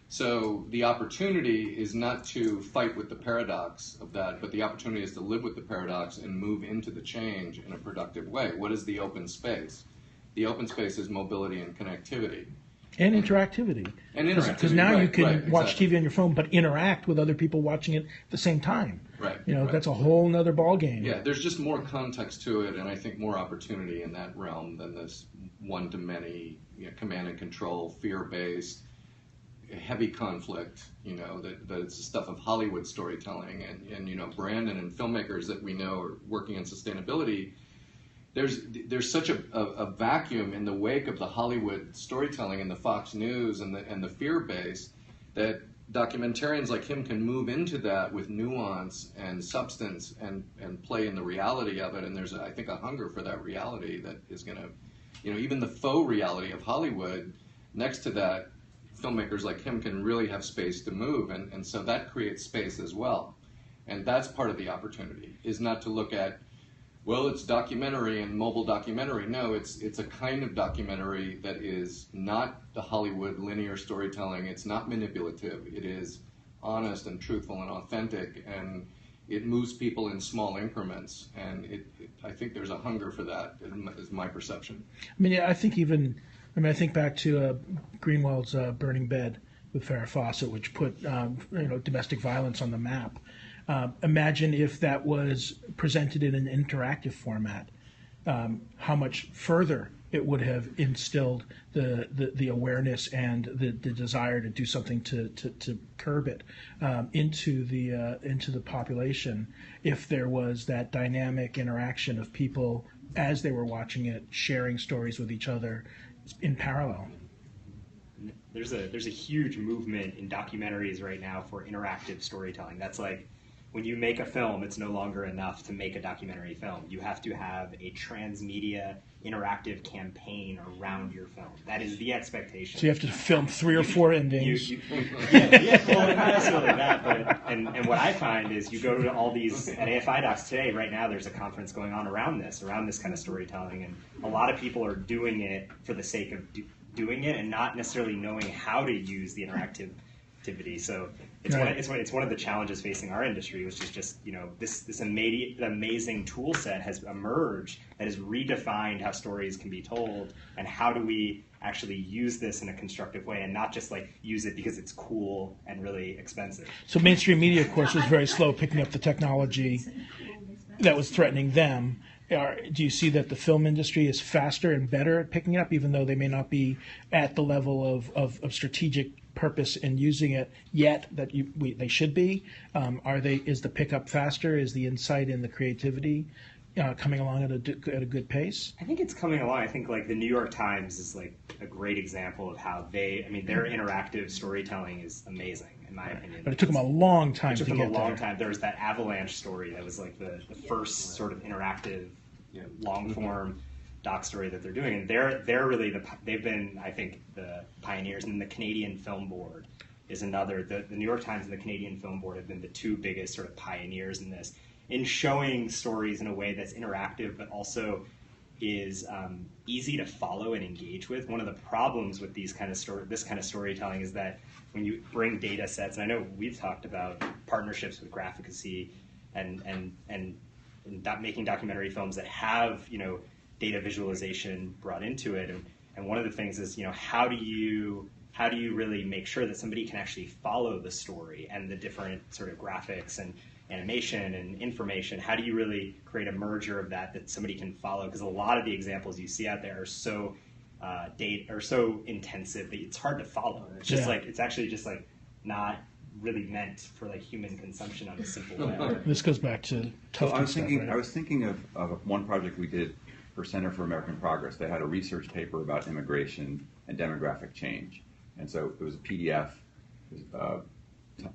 So the opportunity is not to fight with the paradox of that, but the opportunity is to live with the paradox and move into the change in a productive way. What is the open space? The open space is mobility and connectivity. And interactivity. Because now you can watch TV on your phone, but interact with other people watching it at the same time. Right. That's a whole nother ballgame. Yeah, there's just more context to it, and I think more opportunity in that realm than this one-to-many, command and control, fear-based, heavy conflict, that it's the stuff of Hollywood storytelling. And Brandon and filmmakers that we know are working on sustainability. There's such a vacuum in the wake of the Hollywood storytelling and the Fox News and the fear base that documentarians like him can move into that with nuance and substance and play in the reality of it. And there's, I think, a hunger for that reality that is going to, even the faux reality of Hollywood, next to that, filmmakers like him can really have space to move. And so that creates space as well. And that's part of the opportunity, is not to look at, well, it's documentary and mobile documentary. No, it's a kind of documentary that is not the Hollywood linear storytelling. It's not manipulative. It is honest and truthful and authentic, and it moves people in small increments. And I think there's a hunger for that, is my perception. I think back to Greenwald's Burning Bed with Farrah Fawcett, which put domestic violence on the map. Imagine if that was presented in an interactive format, how much further it would have instilled the awareness and the desire to do something to curb it into the population if there was that dynamic interaction of people as they were watching it, sharing stories with each other in parallel. There's a huge movement in documentaries right now for interactive storytelling. That's like, when you make a film, it's no longer enough to make a documentary film. You have to have a transmedia interactive campaign around your film. That is the expectation. So you have to film 3 or 4 endings. Well, not necessarily that, but and what I find is you go to all these, at AFI Docs today, right now there's a conference going on around this kind of storytelling, and a lot of people are doing it for the sake of doing it and not necessarily knowing how to use the interactivity. So it's one of the challenges facing our industry, which is just, this amazing tool set has emerged that has redefined how stories can be told, and how do we actually use this in a constructive way and not just like use it because it's cool and really expensive. So mainstream media, of course, was very slow picking up the technology that was threatening them. Do you see that the film industry is faster and better at picking it up, even though they may not be at the level of strategic purpose in using it yet that they should be? Is the pickup faster? Is the insight and the creativity coming along at a good pace? I think it's coming along. I think like the New York Times is like a great example of how their interactive storytelling is amazing, in my opinion. But it took them a long time It took to them get a long there. time. There was that Avalanche story that was like the first sort of interactive, long form doc story that they're doing, and they're really they've been, I think, the pioneers. And the Canadian Film Board is another. The New York Times and the Canadian Film Board have been the two biggest sort of pioneers in this, in showing stories in a way that's interactive but also is easy to follow and engage with. One of the problems with this kind of storytelling is that when you bring data sets, and I know we've talked about partnerships with Advocacy and making documentary films that have data visualization brought into it, and one of the things is how do you really make sure that somebody can actually follow the story and the different sort of graphics and animation and information? How do you really create a merger of that somebody can follow? Because a lot of the examples you see out there are so so intensive that it's hard to follow. It's just it's actually just like not really meant for like human consumption on a simple way. This goes back to tough I was stuff, thinking. right? I was thinking of one project we did for Center for American Progress. They had a research paper about immigration and demographic change, and so it was a PDF. It was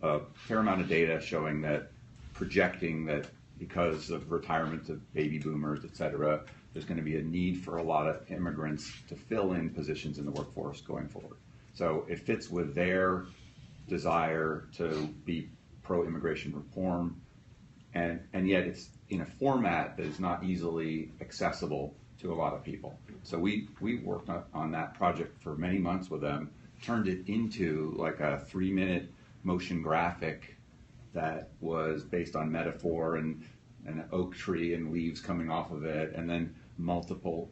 a fair amount of data showing that, projecting that because of retirement of baby boomers, et cetera, there's going to be a need for a lot of immigrants to fill in positions in the workforce going forward. So it fits with their desire to be pro-immigration reform, and yet it's in a format that is not easily accessible to a lot of people. So we worked on that project for many months with them, turned it into like a 3-minute motion graphic that was based on metaphor and an oak tree and leaves coming off of it, and then multiple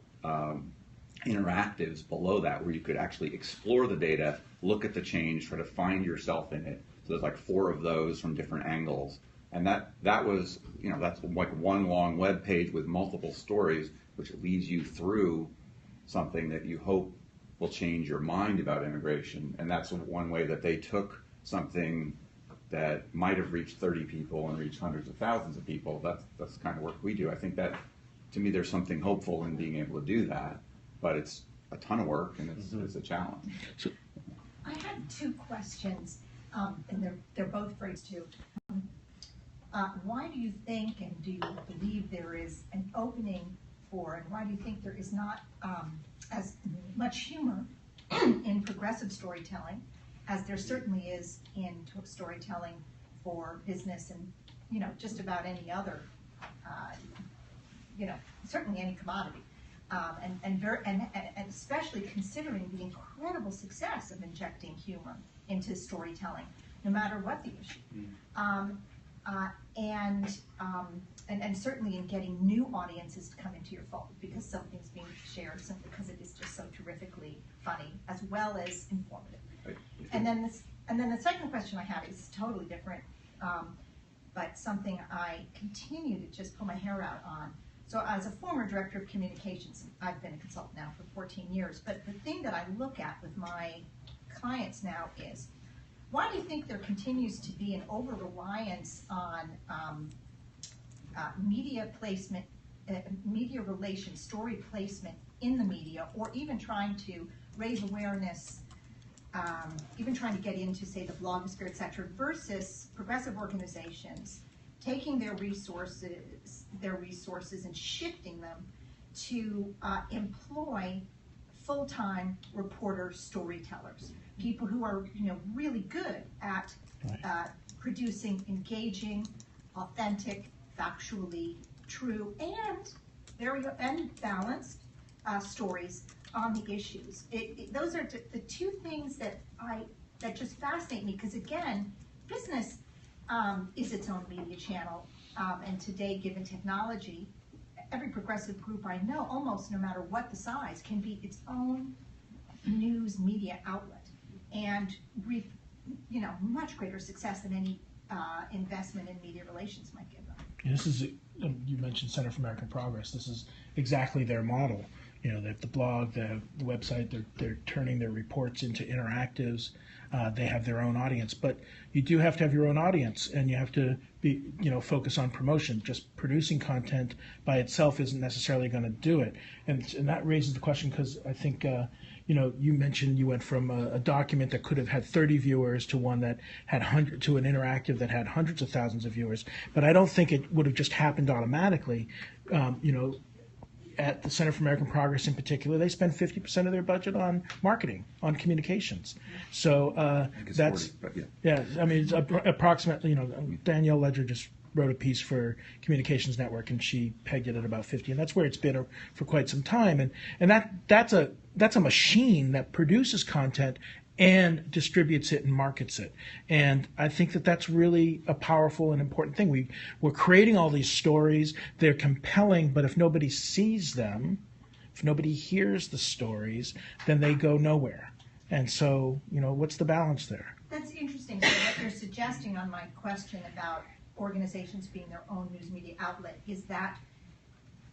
interactives below that where you could actually explore the data, look at the change, try to find yourself in it. So there's like 4 of those from different angles, and that was that's like one long web page with multiple stories, which leads you through something that you hope will change your mind about immigration. And that's one way that they took something that might have reached 30 people and reached hundreds of thousands of people. That's the kind of work we do. I think that, to me, there's something hopeful in being able to do that, but it's a ton of work and it's a challenge. I have 2 questions, and they're both phrased too. Why do you think, and do you believe there is an opening for, and why do you think there is not as much humor in progressive storytelling as there certainly is in storytelling for business and just about any other certainly any commodity, and especially considering the incredible success of injecting humor into storytelling, no matter what the issue, and certainly in getting new audiences to come into your fold because something's being shared simply because it is just so terrifically funny as well as informative. And then the second question I have is totally different, but something I continue to just pull my hair out on. So as a former director of communications, I've been a consultant now for 14 years, but the thing that I look at with my clients now is, why do you think there continues to be an over-reliance on media placement, media relations, story placement in the media, or even trying to raise awareness, even trying to get into, say, the blogosphere, et cetera, versus progressive organizations taking their resources and shifting them to employ full-time reporter storytellers, people who are really good at producing engaging, authentic, factually true, and balanced stories on the issues. Those are the two things that just fascinate me, because again, business is its own media channel, and today, given technology, every progressive group I know, almost no matter what the size, can be its own news media outlet, and reap much greater success than any investment in media relations might give them. And this is, you mentioned Center for American Progress. This is exactly their model. The blog, the website, they're turning their reports into interactives. They have their own audience, but you do have to have your own audience, and you have to be, focus on promotion. Just producing content by itself isn't necessarily going to do it, and that raises the question, because I think, you mentioned you went from a document that could have had 30 viewers to one that had to an interactive that had hundreds of thousands of viewers. But I don't think it would have just happened automatically. At the Center for American Progress in particular, they spend 50% of their budget on marketing, on communications. So that's 40, but yeah. I mean, it's approximately. Danielle Ledger just wrote a piece for Communications Network, and she pegged it at about 50, and that's where it's been for quite some time. And that's a machine that produces content and distributes it and markets it. And I think that that's really a powerful and important thing. We're creating all these stories. They're compelling, but if nobody sees them, if nobody hears the stories, then they go nowhere. And so, what's the balance there? That's interesting. So what you're suggesting on my question about organizations being their own news media outlet is that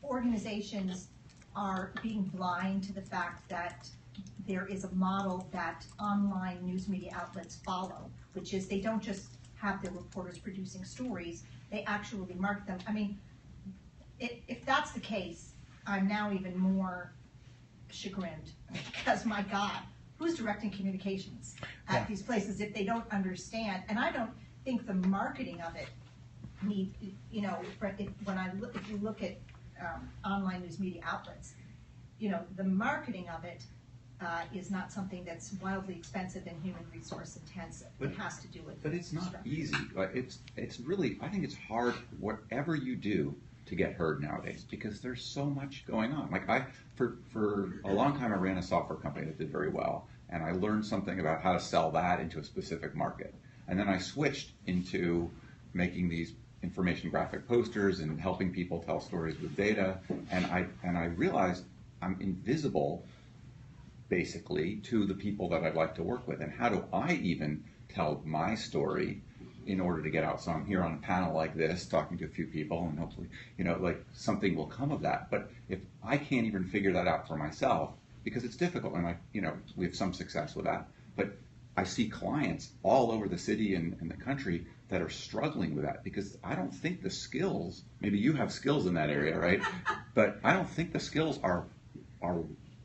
organizations are being blind to the fact that there is a model that online news media outlets follow, which is they don't just have their reporters producing stories, they actually market them. I mean, if that's the case, I'm now even more chagrined, because my God, who's directing communications at these places if they don't understand? And I don't think the marketing of it if you look at online news media outlets, the marketing of it is not something that's wildly expensive and human resource intensive. It has to do with. But it's not easy. It's really, I think it's hard, whatever you do, to get heard nowadays, because there's so much going on. For a long time, I ran a software company that did very well, and I learned something about how to sell that into a specific market. And then I switched into making these information graphic posters and helping people tell stories with data, and I realized I'm invisible, basically, to the people that I'd like to work with. And how do I even tell my story in order to get out? So I'm here on a panel like this, talking to a few people, and hopefully, something will come of that. But if I can't even figure that out for myself, because it's difficult, and we have some success with that, but I see clients all over the city and the country that are struggling with that, because I don't think the skills, maybe you have skills in that area, right? But I don't think the skills are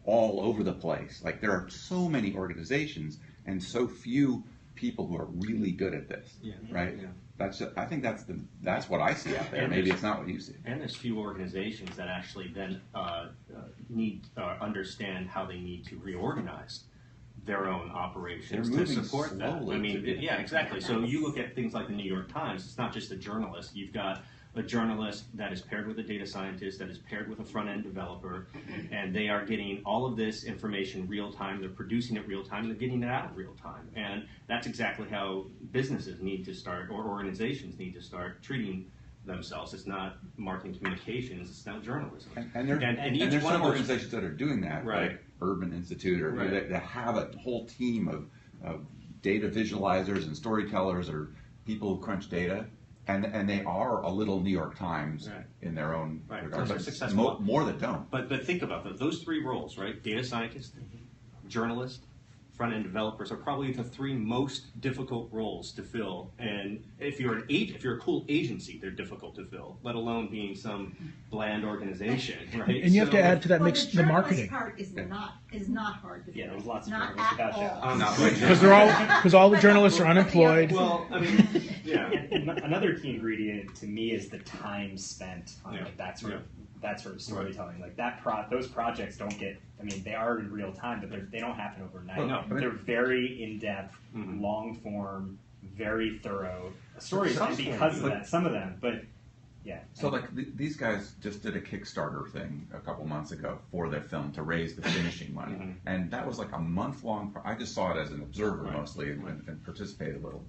all over the place. There are so many organizations and so few people who are really good at this, right? Yeah. I think that's what I see out there. And maybe it's not what you see. And there's few organizations that actually then understand how they need to reorganize their own operations to support that. I mean, yeah, exactly. So you look at things like the New York Times. It's not just a journalist. You've got a journalist that is paired with a data scientist, that is paired with a front-end developer, and they are getting all of this information real time. They're producing it real time. They're getting it out real time. And that's exactly how businesses need to start, or organizations need to start treating themselves. It's not marketing communications. It's now journalism. And there's some organizations that are doing that, right? Like Urban Institute, or that have a whole team of data visualizers and storytellers, or people who crunch data. and they are a little New York Times Right. in their own Right. regard, Those are but successful. more that don't. But think about those three roles, right? Data scientist, journalist, front-end developers are probably the three most difficult roles to fill. And if you're a cool agency, they're difficult to fill, let alone being some bland organization, right? And you have to add to that Well, mix the the journalist marketing. part is not hard to Yeah, fill. there's lots of Not journalists at without all. jobs. Not Because all the journalists are unemployed. Well, I mean, yeah. And another key ingredient to me is the time spent on Yeah. like that sort of storytelling. Like those projects don't get. I mean, they are in real time, but they don't happen overnight. Well, no, They're very in depth, Mhm. long form, very thorough stories. Some And of them, because of but- that, some of them, but yeah. So like these guys just did a Kickstarter thing a couple months ago for their film to raise the finishing money, Mhm. and that was like a month-long. I just saw it as an observer Right. mostly and participated a little.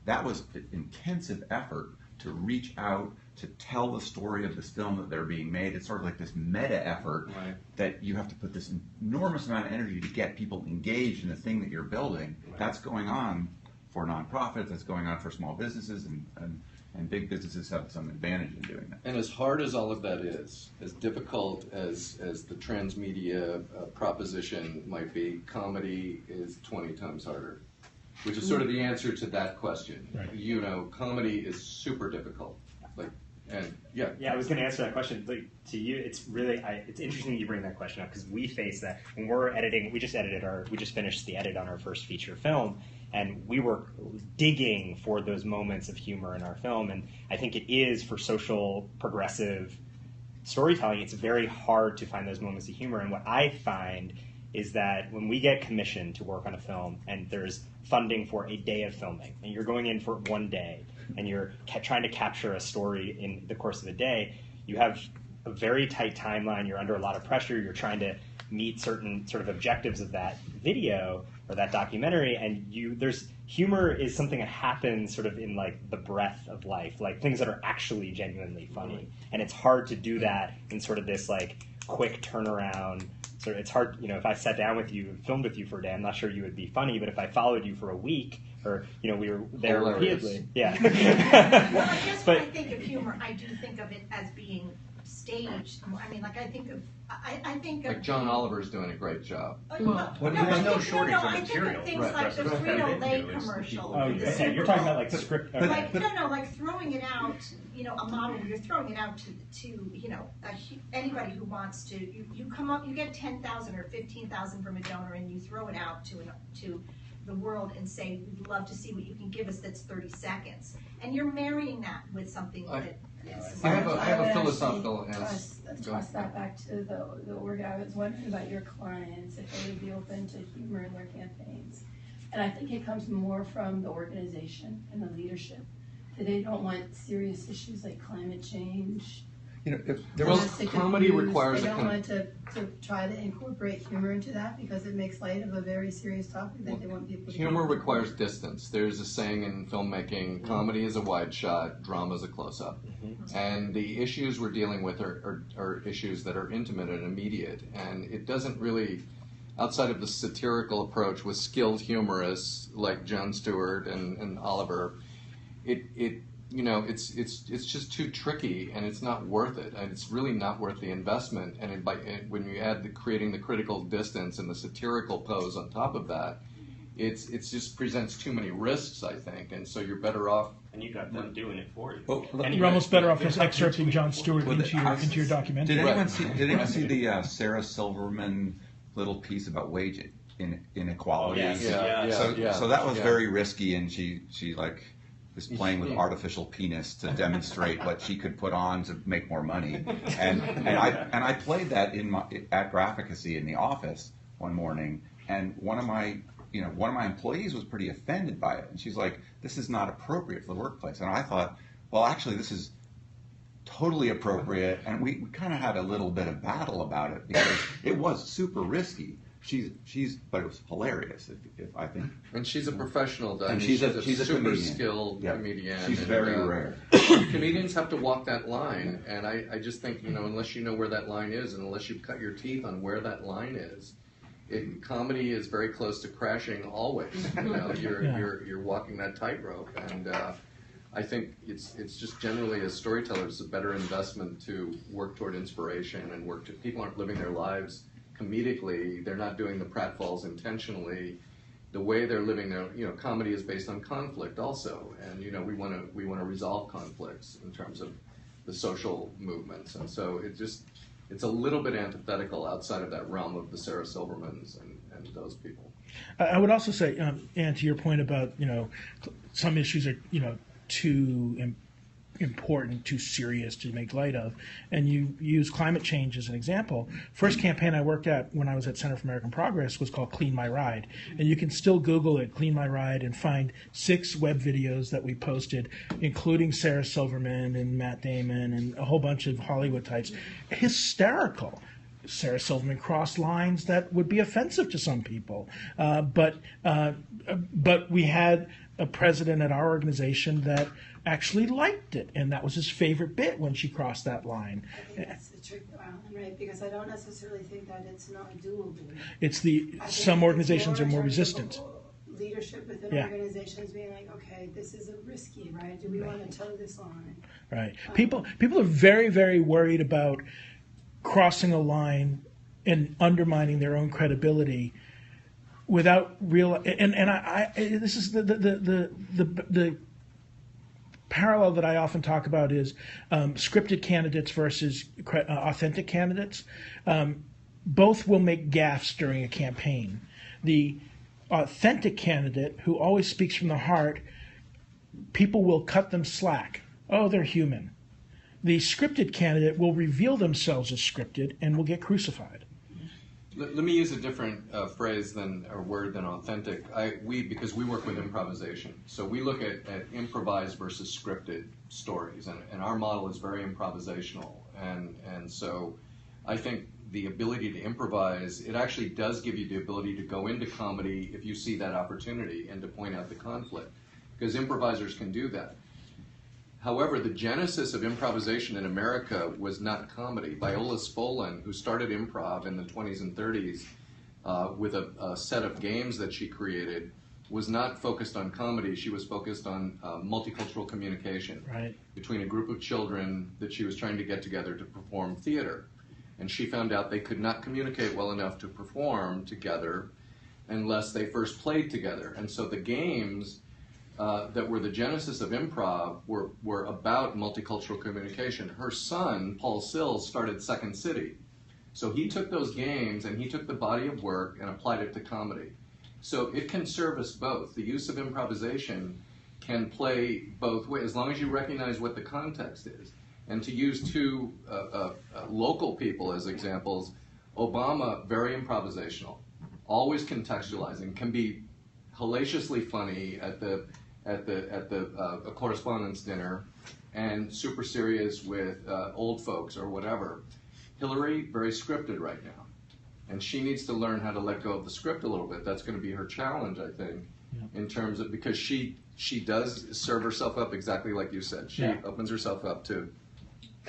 That was an intensive effort to reach out to tell the story of this film that they're being made. It's sort of like this meta effort Right. that you have to put this enormous amount of energy to get people engaged in the thing that you're building. Right. That's going on for nonprofits. That's going on for small businesses, and big businesses have some advantage in doing that. And as hard as all of that is, as difficult as the transmedia proposition might be, comedy is 20 times harder, which is sort of the answer to that question. Right. You know, comedy is super difficult. Yeah, Yeah, I was going to answer that question. Like, to you, it's really it's interesting you bring that question up because we face that when we're editing. We just finished the edit on our first feature film, and we were digging for those moments of humor in our film. And I think it is for social progressive storytelling. It's very hard to find those moments of humor. And what I find is that when we get commissioned to work on a film, and there's funding for a day of filming, and you're going in for one day, and you're trying to capture a story in the course of a day, you have a very tight timeline, you're under a lot of pressure, you're trying to meet certain sort of objectives of that video or that documentary, and there's humor is something that happens sort of in like the breath of life, like things that are actually genuinely funny. And it's hard to do that in sort of this like quick turnaround. So it's hard, if I sat down with you and filmed with you for a day, I'm not sure you would be funny, but if I followed you for a week, or, we were there Hilarious. repeatedly. Yeah. Well, I guess But- when I think of humor, I do think of it as being staged. I mean, like I think of like John Oliver's doing a great job. there's no shortage of I material. think of things Right, like right. the What kind of Frito-Lay video is commercial. Oh, the yeah, Super you're talking Bowl. about like script. Like like throwing it out, a model. You're throwing it out to anybody who wants to. You come up, you get 10,000 or 15,000 from a donor, and you throw it out to the world and say, "We'd love to see what you can give us." That's 30 seconds, and you're marrying that with something that is. I have a would philosophical actually answer. toss that back to the org. I was wondering about your clients, if they would be open to humor in their campaigns. And I think it comes more from the organization and the leadership. That they don't want serious issues like climate change. If there was domestic comedy abuse. requires They a don't con- want to try to incorporate humor into that because it makes light of a very serious topic that they want people to Humor talk about. requires distance. There's a saying in filmmaking, comedy is a wide shot, drama is a close-up. And the issues we're dealing with are issues that are intimate and immediate. And it doesn't really, outside of the satirical approach with skilled humorists like Jon Stewart and Oliver, it's just too tricky, and it's not worth it, and it's really not worth the investment. And when you add creating the critical distance and the satirical pose on top of that, it just presents too many risks, I think, and so you're better off. And you got them doing it for you. Well, You're almost better off just excerpting Jon Stewart into your documentary. Did anyone see the Sarah Silverman little piece about wage inequality? Oh, yes. So that was yeah. very risky, and she was playing with artificial penis to demonstrate what she could put on to make more money. And I played that at Advocacy in the office one morning, and one of my employees was pretty offended by it, and she's like, "This is not appropriate for the workplace." And I thought, well, actually, this is totally appropriate, and we kind of had a little bit of battle about it because it was super risky. But it was hilarious. If I think, And she's a professional, and she's a super comedian. skilled Yeah. comedian. She's and, very rare. Comedians have to walk that line, and I just think unless you know where that line is, and unless you cut your teeth on where that line is, comedy is very close to crashing always. You're walking that tightrope, and I think it's just generally as storytellers a better investment to work toward inspiration and work to, people aren't living their lives comedically, they're not doing the pratfalls intentionally. The way they're living their, comedy is based on conflict also, and we want to resolve conflicts in terms of the social movements, and so it's a little bit antithetical outside of that realm of the Sarah Silvermans and those people. I would also say, Anne, to your point about some issues are too important, too serious to make light of, and you use climate change as an example. First campaign I worked at when I was at Center for American Progress was called Clean My Ride, and you can still Google it, Clean My Ride, and find 6 web videos that we posted, including Sarah Silverman and Matt Damon and a whole bunch of Hollywood types. Hysterical. Sarah Silverman crossed lines that would be offensive to some people, but we had a president at our organization that actually liked it, and that was his favorite bit when she crossed that line. I think that's the trick around it, right? Because I don't necessarily think that it's not doable. It's some organizations are more resistant. Leadership within organizations being like, okay, this is a risky, right? Do we want to toe this line? Right. People are very, very worried about crossing a line and undermining their own credibility without real. And I this is the parallel that I often talk about is scripted candidates versus authentic candidates. Both will make gaffes during a campaign. The authentic candidate who always speaks from the heart, people will cut them slack. Oh, they're human. The scripted candidate will reveal themselves as scripted and will get crucified. Let me use a different phrase or word than authentic. Because we work with improvisation, so we look at improvised versus scripted stories, and our model is very improvisational, and so I think the ability to improvise, it actually does give you the ability to go into comedy if you see that opportunity and to point out the conflict, because improvisers can do that. However, the genesis of improvisation in America was not comedy. Viola Spolin, who started improv in the 20s and 30s with a set of games that she created, was not focused on comedy. She was focused on multicultural communication between a group of children that she was trying to get together to perform theater. And she found out they could not communicate well enough to perform together unless they first played together. And so the games that were the genesis of improv were about multicultural communication. Her son, Paul Sills, started Second City. So he took those games and he took the body of work and applied it to comedy. So it can service both. The use of improvisation can play both ways, as long as you recognize what the context is. And to use 2 local people as examples, Obama, very improvisational, always contextualizing, can be hellaciously funny at the correspondence dinner and super serious with old folks or whatever. Hillary, very scripted right now. And she needs to learn how to let go of the script a little bit. That's going to be her challenge, I think, in terms of, because she does serve herself up exactly like you said. She opens herself up to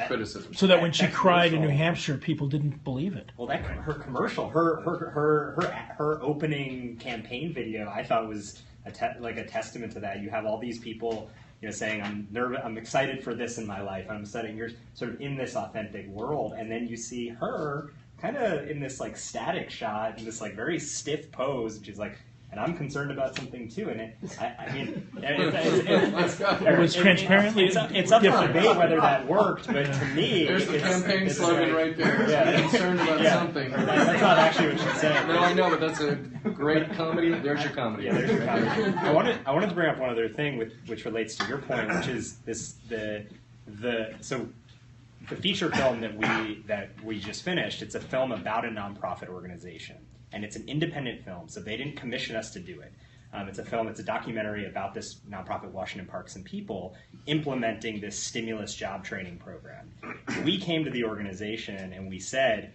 criticism. So that when she cried in New Hampshire, people didn't believe it. Well, her commercial, her opening campaign video, I thought was a testament to that. You have all these people, saying, "I'm nervous, I'm excited for this in my life. I'm excited." You're sort of in this authentic world, and then you see her kind of in this static shot, in this very stiff pose, and she's like, "And I'm concerned about something too." And it was transparently. It's up for debate whether that worked, but to me, there's the campaign slogan right there. Yeah. Concerned about something. That's not actually what she said. No, I know, but that's a great comedy. There's your comedy. Yeah, there's your comedy. I wanted to bring up one other thing which relates to your point, which is the feature film that we just finished. It's a film about a nonprofit organization. And it's an independent film, so they didn't commission us to do it. It's a documentary about this nonprofit, Washington Parks and People, implementing this stimulus job training program. We came to the organization and we said,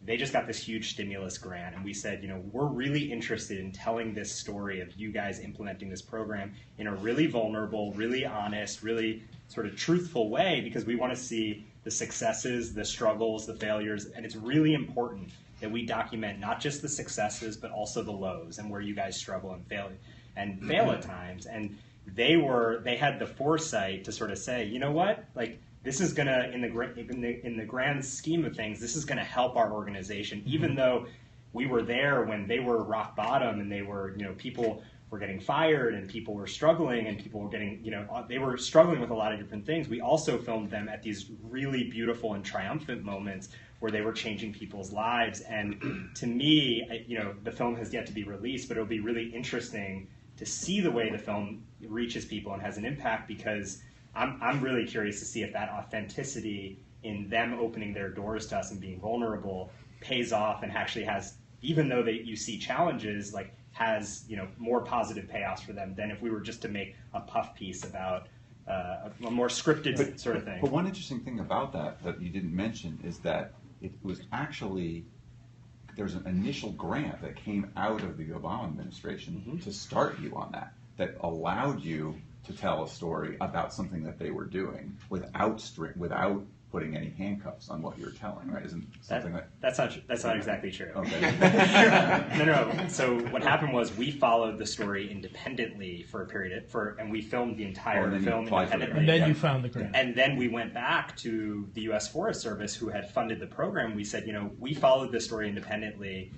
they just got this huge stimulus grant, and we said, we're really interested in telling this story of you guys implementing this program in a really vulnerable, really honest, really sort of truthful way, because we want to see the successes, the struggles, the failures, and it's really important that we document not just the successes, but also the lows and where you guys struggle and fail at times. And they had the foresight to sort of say, you know what, like this is gonna in the grand scheme of things, this is gonna help our organization, even though we were there when they were rock bottom and they were, people were getting fired and people were struggling and people were getting, they were struggling with a lot of different things. We also filmed them at these really beautiful and triumphant moments where they were changing people's lives. And to me, the film has yet to be released, but it'll be really interesting to see the way the film reaches people and has an impact, because I'm really curious to see if that authenticity in them opening their doors to us and being vulnerable pays off and actually has, even though you see challenges, like has more positive payoffs for them than if we were just to make a puff piece about a more scripted sort of thing. But one interesting thing about that you didn't mention is that it was actually, there's an initial grant that came out of the Obama administration to start you on that allowed you to tell a story about something that they were doing without putting any handcuffs on what you're telling, right? Isn't something that's not exactly true. Okay. No. So what happened was we followed the story independently for a period and we filmed the entire film independently. And then you found the grant. And then we went back to the U.S. Forest Service, who had funded the program. We said, we followed this story independently.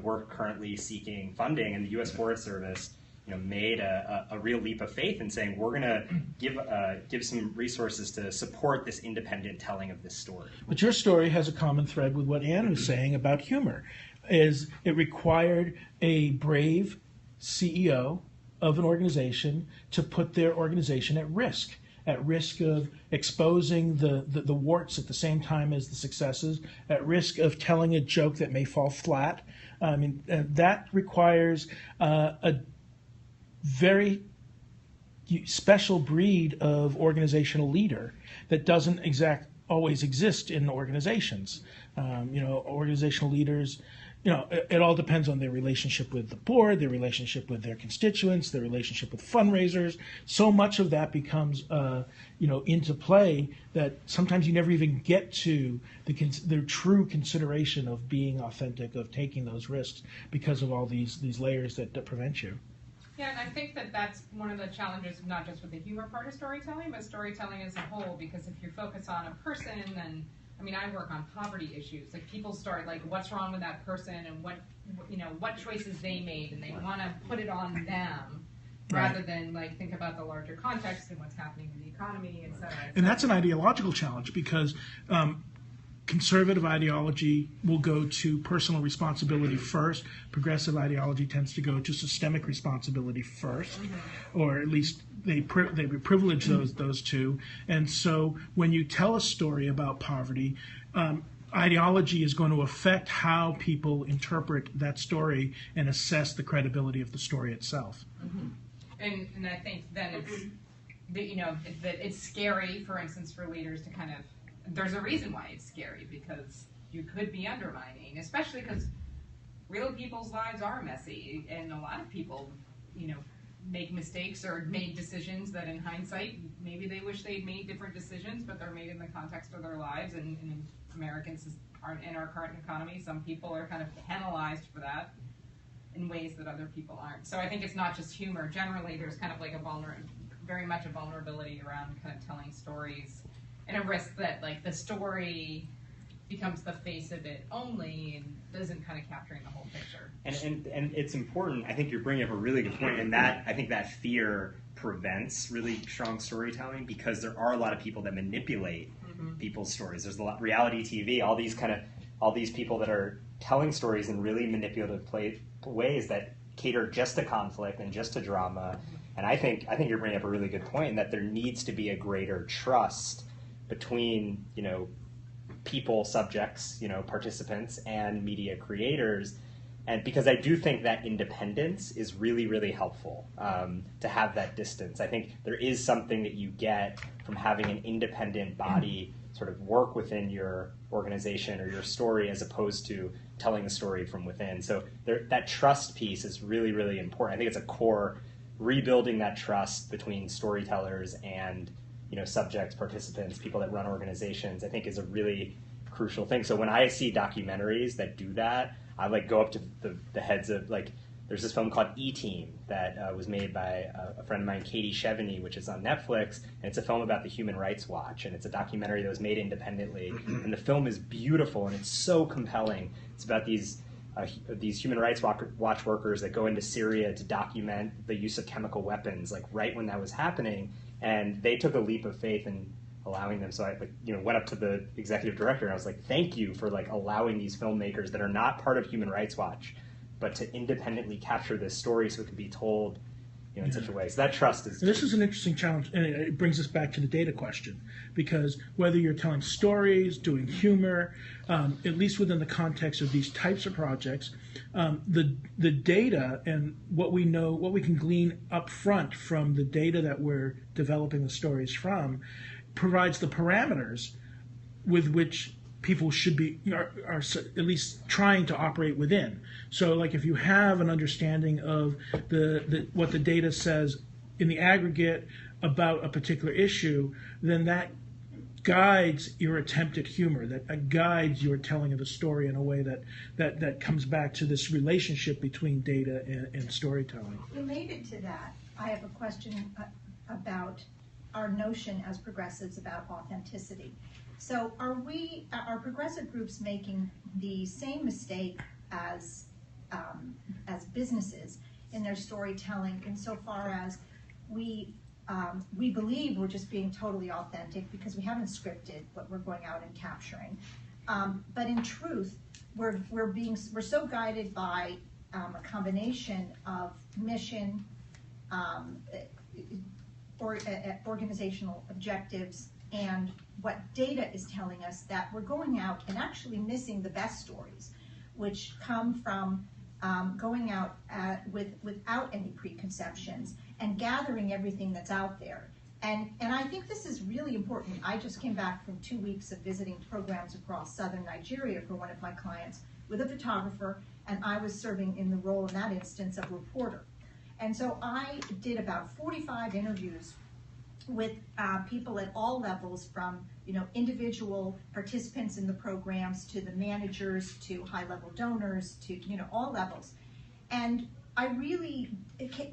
We're currently seeking funding, and the U.S. Forest Service made a real leap of faith in saying, we're going to give some resources to support this independent telling of this story. But your story has a common thread with what Anne was saying about humor. Is it required a brave CEO of an organization to put their organization at risk of exposing the warts at the same time as the successes, at risk of telling a joke that may fall flat. I mean, that requires a very special breed of organizational leader that doesn't always exist in organizations. Organizational leaders, it all depends on their relationship with the board, their relationship with their constituents, their relationship with fundraisers. So much of that becomes, into play that sometimes you never even get to the true consideration of being authentic, of taking those risks because of all these layers that prevent you. Yeah, and I think that's one of the challenges, not just with the humor part of storytelling, but storytelling as a whole, because if you focus on a person, then, I work on poverty issues. Like, people start, what's wrong with that person and what choices they made, and they want to put it on them rather than, think about the larger context and what's happening in the economy, et cetera. And that's an ideological challenge, because conservative ideology will go to personal responsibility first. Progressive ideology tends to go to systemic responsibility first, or at least they privilege those two. And so when you tell a story about poverty, ideology is going to affect how people interpret that story and assess the credibility of the story itself. And I think then it's scary, for instance, for leaders to kind of, there's a reason why it's scary, because you could be undermining, especially because real people's lives are messy, and a lot of people, make mistakes or made decisions that in hindsight, maybe they wish they'd made different decisions, but they're made in the context of their lives, and Americans aren't in our current economy. Some people are kind of penalized for that in ways that other people aren't. So I think it's not just humor. Generally, there's kind of very much a vulnerability around kind of telling stories, and a risk that the story becomes the face of it only and isn't kind of capturing the whole picture. And it's important. I think you're bringing up a really good point, and that I think that fear prevents really strong storytelling, because there are a lot of people that manipulate people's stories. There's a lot reality TV, all these people that are telling stories in really manipulative ways that cater just to conflict and just to drama. And I think you're bringing up a really good point, in that there needs to be a greater trust between, people, subjects, participants, and media creators. And because I do think that independence is really, really helpful, to have that distance. I think there is something that you get from having an independent body sort of work within your organization or your story, as opposed to telling the story from within. So that trust piece is really, really important. I think it's a core, rebuilding that trust between storytellers and subjects, participants, people that run organizations, I think is a really crucial thing. So when I see documentaries that do that, I go up to the heads of There's this film called E-Team that was made by a friend of mine, Katie Chevany, which is on Netflix, and it's a film about the Human Rights Watch, and it's a documentary that was made independently, and the film is beautiful, and it's so compelling. It's about these Human Rights Watch workers that go into Syria to document the use of chemical weapons, like right when that was happening, and they took a leap of faith in allowing them. So I went up to the executive director and I was like, thank you for allowing these filmmakers that are not part of Human Rights Watch, but to independently capture this story so it can be told in such a way. So that trust is... This is an interesting challenge, and it brings us back to the data question, because whether you're telling stories, doing humor, at least within the context of these types of projects, the data and what we know, what we can glean up front from the data that we're developing the stories from, provides the parameters with which people should be are at least trying to operate within. So if you have an understanding of what the data says in the aggregate about a particular issue, then that guides your attempt at humor, that guides your telling of the story in a way that comes back to this relationship between data and storytelling. Related to that, I have a question about our notion as progressives about authenticity. So are progressive groups making the same mistake as businesses in their storytelling, insofar as we believe we're just being totally authentic because we haven't scripted what we're going out and capturing, but in truth we're so guided by a combination of mission, organizational objectives, and what data is telling us, that we're going out and actually missing the best stories, which come from going out without any preconceptions and gathering everything that's out there. And I think this is really important. I just came back from 2 weeks of visiting programs across southern Nigeria for one of my clients with a photographer, and I was serving in the role in that instance of reporter. And so I did about 45 interviews with people at all levels, from individual participants in the programs to the managers to high-level donors to all levels. And I really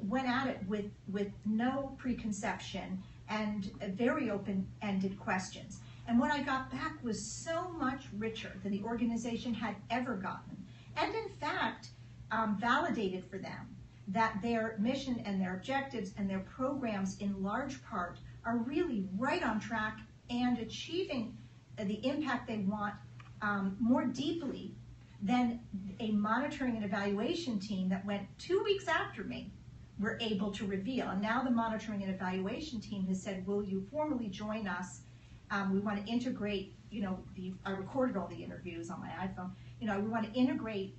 went at it with no preconception and very open-ended questions. And what I got back was so much richer than the organization had ever gotten, and in fact validated for them that their mission and their objectives and their programs in large part are really right on track and achieving the impact they want more deeply than a monitoring and evaluation team that went 2 weeks after me were able to reveal. And now the monitoring and evaluation team has said, will you formally join us? We want to integrate, I recorded all the interviews on my iPhone. We want to integrate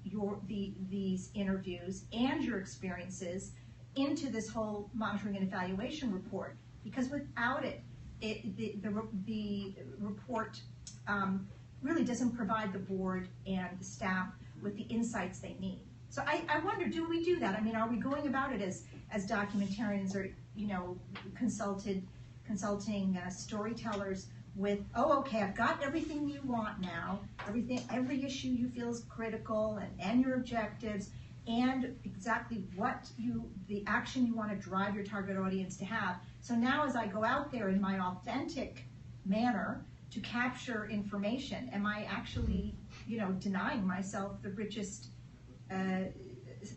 these interviews and your experiences into this whole monitoring and evaluation report, because without it, the report really doesn't provide the board and the staff with the insights they need. So I wonder, do we do that? I mean, are we going about it as documentarians or consulting storytellers with, oh, okay, I've got everything you want now, every issue you feel is critical, and your objectives, and exactly the action you want to drive your target audience to have. So now as I go out there in my authentic manner to capture information, am I actually, denying myself the richest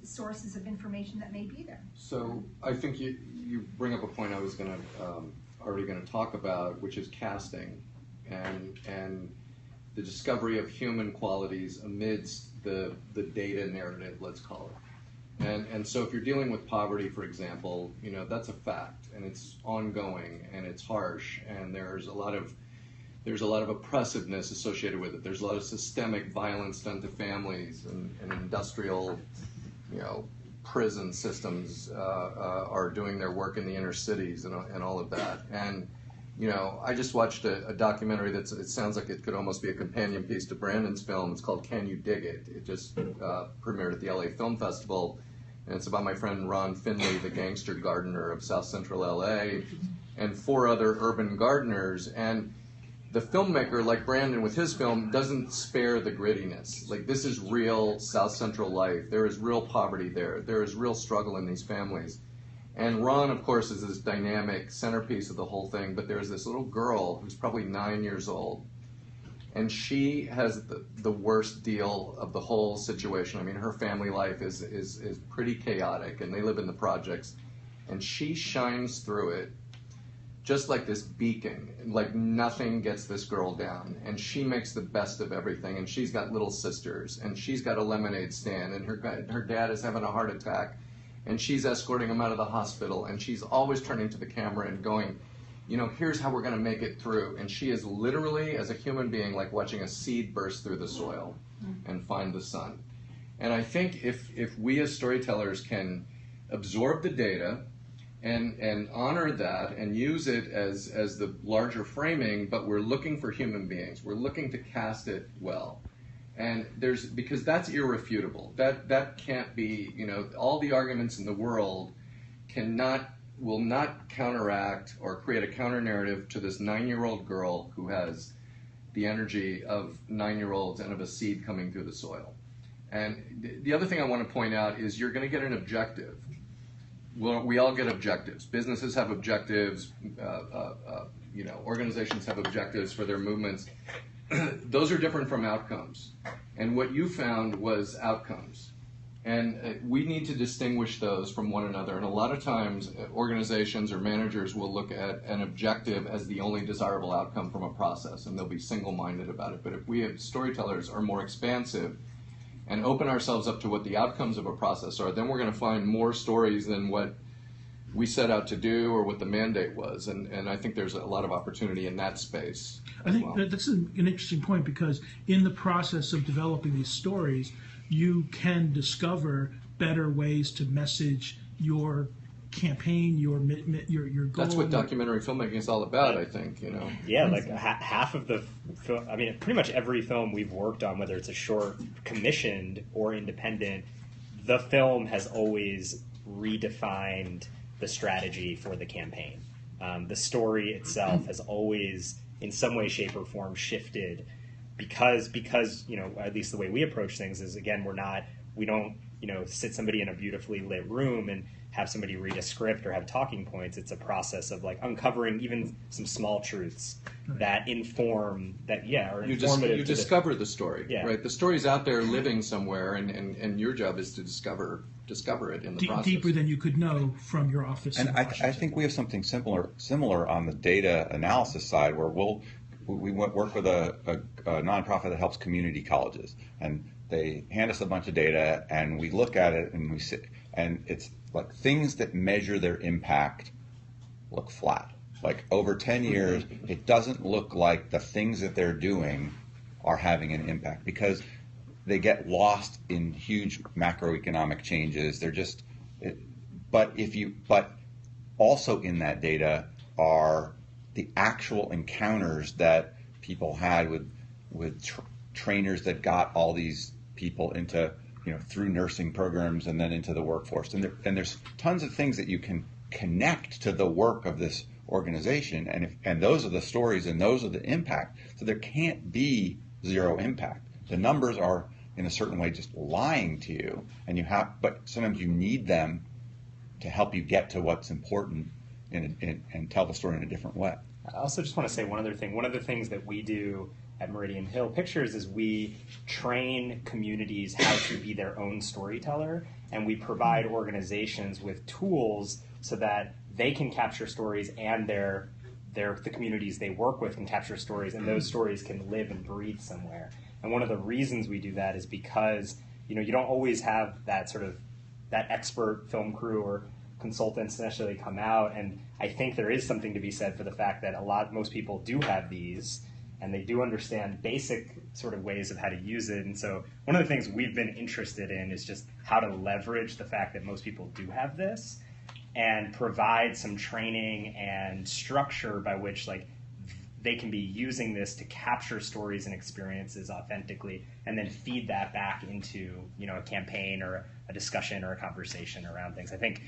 sources of information that may be there? So I think you bring up a point I was already going to talk about, which is casting and the discovery of human qualities amidst the data narrative, let's call it. And so if you're dealing with poverty, for example, that's a fact, and it's ongoing, and it's harsh, and there's a lot of oppressiveness associated with it. There's a lot of systemic violence done to families, and industrial, prison systems are doing their work in the inner cities and all of that. And I just watched a documentary it sounds like it could almost be a companion piece to Brandon's film. It's called Can You Dig It? It just premiered at the LA Film Festival, and it's about my friend Ron Finley, the gangster gardener of South Central LA, and 4 other urban gardeners. And the filmmaker, like Brandon with his film, doesn't spare the grittiness. Like, this is real South Central life. There is real poverty there. There is real struggle in these families. And Ron, of course, is this dynamic centerpiece of the whole thing, but there's this little girl who's probably 9 years old, and she has the worst deal of the whole situation. I mean, her family life is pretty chaotic, and they live in the projects, and she shines through it just like this beacon. Like, nothing gets this girl down, and she makes the best of everything. And she's got little sisters, and she's got a lemonade stand, and her dad is having a heart attack, and she's escorting him out of the hospital, and she's always turning to the camera and going, you know, here's how we're going to make it through. And she is literally, as a human being, like watching a seed burst through the soil and find the sun. And I think if we as storytellers can absorb the data and honor that and use it as the larger framing, but we're looking for human beings. We're looking to cast it well. And because that's irrefutable. That can't be, you know, all the arguments in the world will not counteract or create a counter narrative to this 9-year-old girl who has the energy of 9-year-olds and of a seed coming through the soil. And the other thing I want to point out is you're going to get an objective. Well, we all get objectives. Businesses have objectives. You know, organizations have objectives for their movements. Those are different from outcomes. And what you found was outcomes. And we need to distinguish those from one another. And a lot of times, organizations or managers will look at an objective as the only desirable outcome from a process, and they'll be single-minded about it. But if we as storytellers are more expansive and open ourselves up to what the outcomes of a process are, then we're going to find more stories than what we set out to do or what the mandate was. And I think there's a lot of opportunity in that space. I think that's an interesting point, because in the process of developing these stories, you can discover better ways to message your campaign, your goal. That's what documentary filmmaking is all about, I think, you know. Yeah, like half of the film, I mean, pretty much every film we've worked on, whether it's a short commissioned or independent, the film has always redefined the strategy for the campaign. The story itself has always, in some way, shape, or form, shifted because you know, at least the way we approach things is, again, we don't you know, sit somebody in a beautifully lit room and have somebody read a script or have talking points. It's a process of like uncovering even some small truths that inform that, are informative. You discover the story, Yeah. right? The story's out there living somewhere, and your job is to discover it in the process. Deeper than you could know from your office. And I think we have something similar on the data analysis side, where we work with a nonprofit that helps community colleges, and they hand us a bunch of data, and we look at it, and we sit, and it's like things that measure their impact look flat. Like over 10 years, it doesn't look like the things that they're doing are having an impact, because they get lost in huge macroeconomic changes. They're just, but also in that data are the actual encounters that people had with trainers that got all these people into, through nursing programs and then into the workforce. And there's tons of things that you can connect to the work of this organization, and those are the stories and those are the impact. So there can't be zero impact. The numbers are in a certain way just lying to you, but sometimes you need them to help you get to what's important and tell the story in a different way. I also just want to say one other thing. One of the things that we do at Meridian Hill Pictures is we train communities how to be their own storyteller, and we provide organizations with tools so that they can capture stories, and the communities they work with can capture stories, and those stories can live and breathe somewhere. And one of the reasons we do that is because you don't always have that that expert film crew or consultants necessarily come out, and I think there is something to be said for the fact that most people do have these, and they do understand basic sort of ways of how to use it. And so one of the things we've been interested in is just how to leverage the fact that most people do have this and provide some training and structure by which they can be using this to capture stories and experiences authentically, and then feed that back into a campaign or a discussion or a conversation around things. I think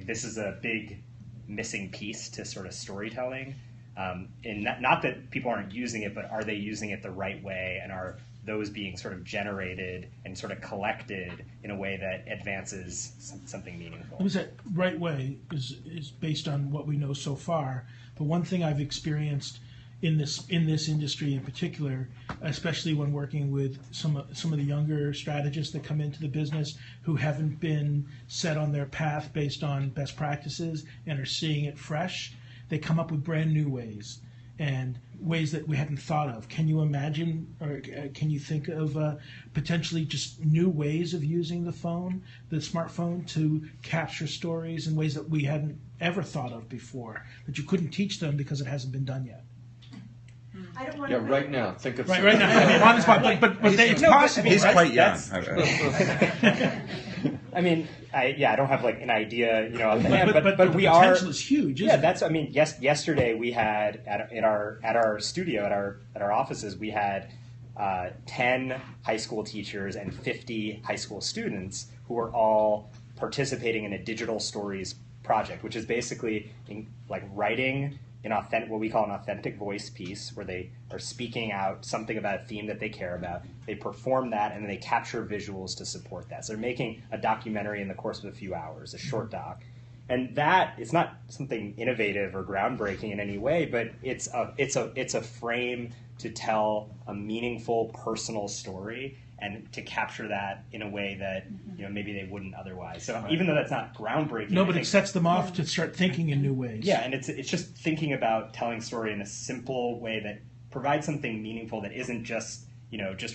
this is a big missing piece to sort of storytelling. And not that people aren't using it, but are they using it the right way, and are those being sort of generated and sort of collected in a way that advances something meaningful? Because that right way is based on what we know so far. But one thing I've experienced in this industry in particular, especially when working with some of the younger strategists that come into the business who haven't been set on their path based on best practices and are seeing it fresh, they come up with brand new ways and ways that we hadn't thought of. Can you imagine, or can you think of potentially just new ways of using the smartphone, to capture stories in ways that we hadn't ever thought of before, that you couldn't teach them because it hasn't been done yet? I don't want Yeah, to right now. Think of Right now. I mean, on the spot, but it's possible. He's right? quite young. I mean, I don't have like an idea, off the But, hand, but the we are. potential is huge, isn't Yeah, it? I mean, yesterday we had at our studio, at our offices, we had 10 high school teachers and 50 high school students who were all participating in a digital stories project, which is basically writing what we call an authentic voice piece, where they are speaking out something about a theme that they care about. They perform that, and then they capture visuals to support that. So they're making a documentary in the course of a few hours, a short doc. And that is not something innovative or groundbreaking in any way, but it's a frame to tell a meaningful personal story and to capture that in a way that maybe they wouldn't otherwise. So even though that's not groundbreaking, No, but it sets them off to start thinking in new ways. yeah, and it's just thinking about telling story in a simple way that provides something meaningful that isn't just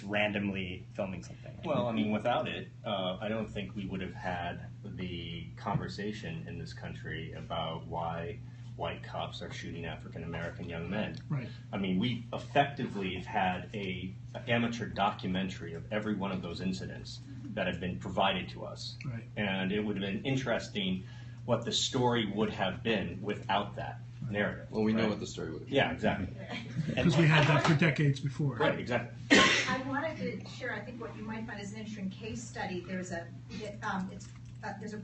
randomly filming something. Well, I mean, without it, I don't think we would have had the conversation in this country about why white cops are shooting African American young men. Right. I mean, we effectively have had an amateur documentary of every one of those incidents that have been provided to us. Right. And it would have been interesting what the story would have been without that narrative. Well, we know what the story would have been. Yeah, exactly. Because we had that for decades before. Right, exactly. I wanted to share, I think what you might find is an interesting case study. There's a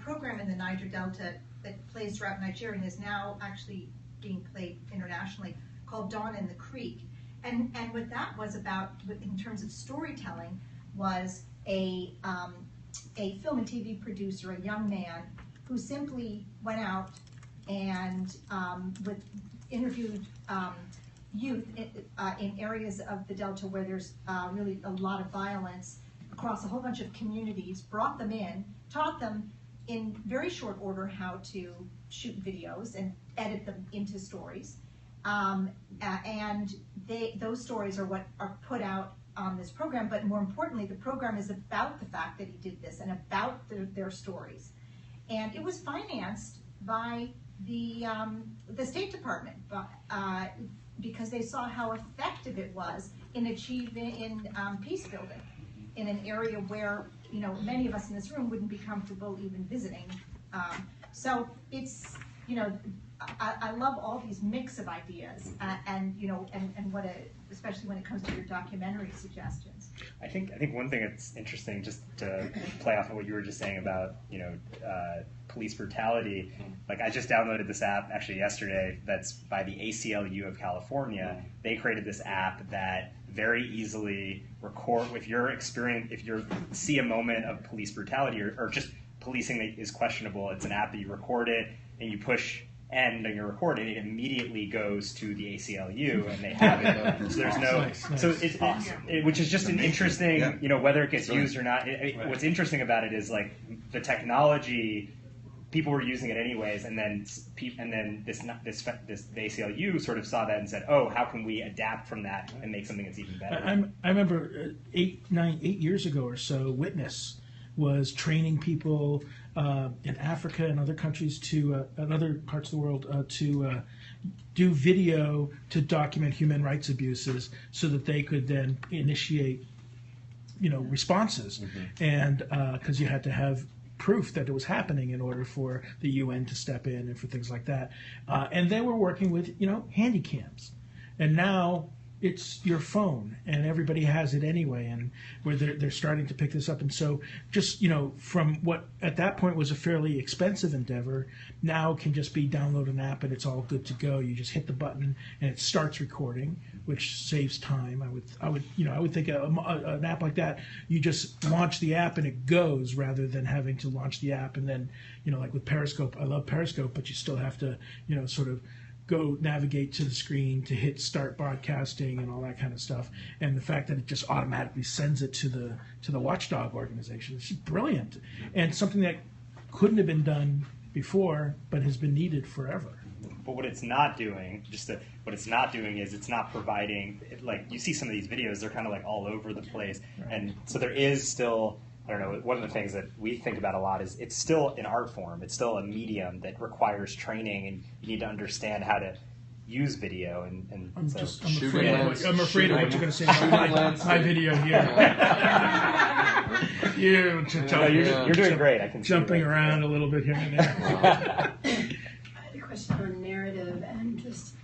program in the Niger Delta that plays throughout Nigeria and is now actually being played internationally, called Dawn in the Creek. And what that was about, in terms of storytelling, was a film and TV producer, a young man, who simply went out and interviewed youth in areas of the Delta where there's really a lot of violence across a whole bunch of communities, brought them in, taught them in very short order how to shoot videos and edit them into stories. And those stories are what are put out on this program, but more importantly, the program is about the fact that he did this and about their stories. And it was financed by the State Department, because they saw how effective it was in achieving peace building in an area where many of us in this room wouldn't be comfortable even visiting. So it's I love all these mix of ideas, and what especially when it comes to your documentary suggestions. I think one thing that's interesting, just to play off of what you were just saying about police brutality. Like, I just downloaded this app actually yesterday. That's by the ACLU of California. They created this app that very easily record if you see a moment of police brutality or just policing that is questionable. It's an app that you record it and you push end on your recording, it immediately goes to the ACLU and they have it. So there's no, so it's awesome. Which is just an interesting, whether it gets used or not. What's interesting about it is like the technology, people were using it anyways, and then the ACLU sort of saw that and said, oh, how can we adapt from that and make something that's even better? I remember 8 years ago or so, Witness was training people in Africa and other countries and other parts of the world to do video to document human rights abuses, so that they could then initiate, responses, and because you had to have proof that it was happening in order for the UN to step in and for things like that, and they were working with handy cams, and now it's your phone, and everybody has it anyway, and where they're starting to pick this up. And so just, from what at that point was a fairly expensive endeavor, now can just be download an app and it's all good to go. You just hit the button and it starts recording, which saves time. I would think an app like that, you just launch the app and it goes, rather than having to launch the app and then, like with Periscope, I love Periscope, but you still have to, sort of go navigate to the screen to hit start broadcasting and all that kind of stuff. And the fact that it just automatically sends it to the watchdog organization, it's just brilliant, and something that couldn't have been done before but has been needed forever. But what it's not doing, what it's not doing is it's not providing, like you see some of these videos, they're kind of like all over the place. Right. And so there is still, I don't know, one of the things that we think about a lot is it's still an art form. It's still a medium that requires training, and you need to understand how to use video. And I'm so afraid of what you're going to say about my video here. You're doing great. I can jumping around a little bit here and there. I had a question on narrative, and just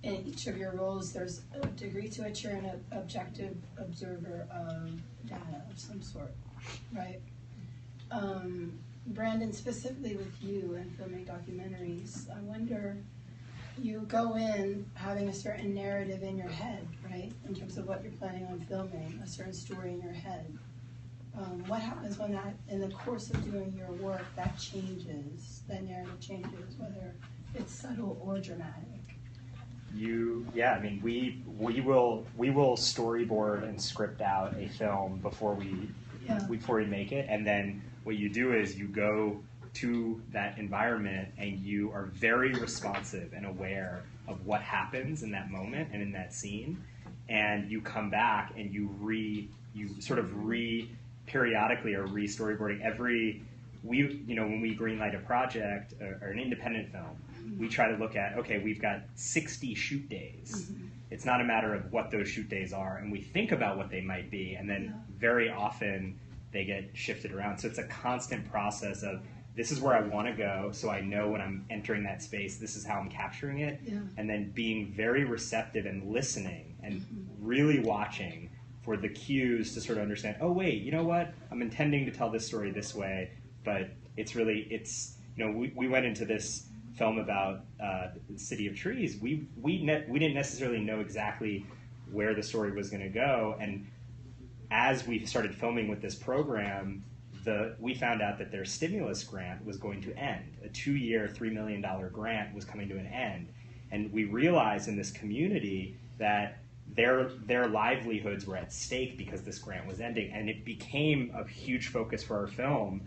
in each of your roles, there's a degree to which you're an objective observer of data of some sort, right? Brandon, specifically with you and filming documentaries, I wonder, you go in having a certain narrative in your head, right, in terms of what you're planning on filming, a certain story in your head. What happens when that, in the course of doing your work, that changes, that narrative changes, whether it's subtle or dramatic? We will storyboard and script out a film before we make it, and then what you do is you go to that environment and you are very responsive and aware of what happens in that moment and in that scene, and you come back and you periodically are re-storyboarding when we greenlight a project or an independent film, we try to look at, okay, we've got 60 shoot days. Mm-hmm. It's not a matter of what those shoot days are, and we think about what they might be, and then very often they get shifted around. So it's a constant process of, this is where I want to go, so I know when I'm entering that space, this is how I'm capturing it, and then being very receptive and listening and really watching for the cues to sort of understand, oh wait, you know what? I'm intending to tell this story this way, but we went into this film about the City of Trees. We didn't necessarily know exactly where the story was going to go, and as we started filming with this program, we found out that their stimulus grant was going to end. A 2-year, $3 million grant was coming to an end, and we realized in this community that their livelihoods were at stake because this grant was ending, and it became a huge focus for our film.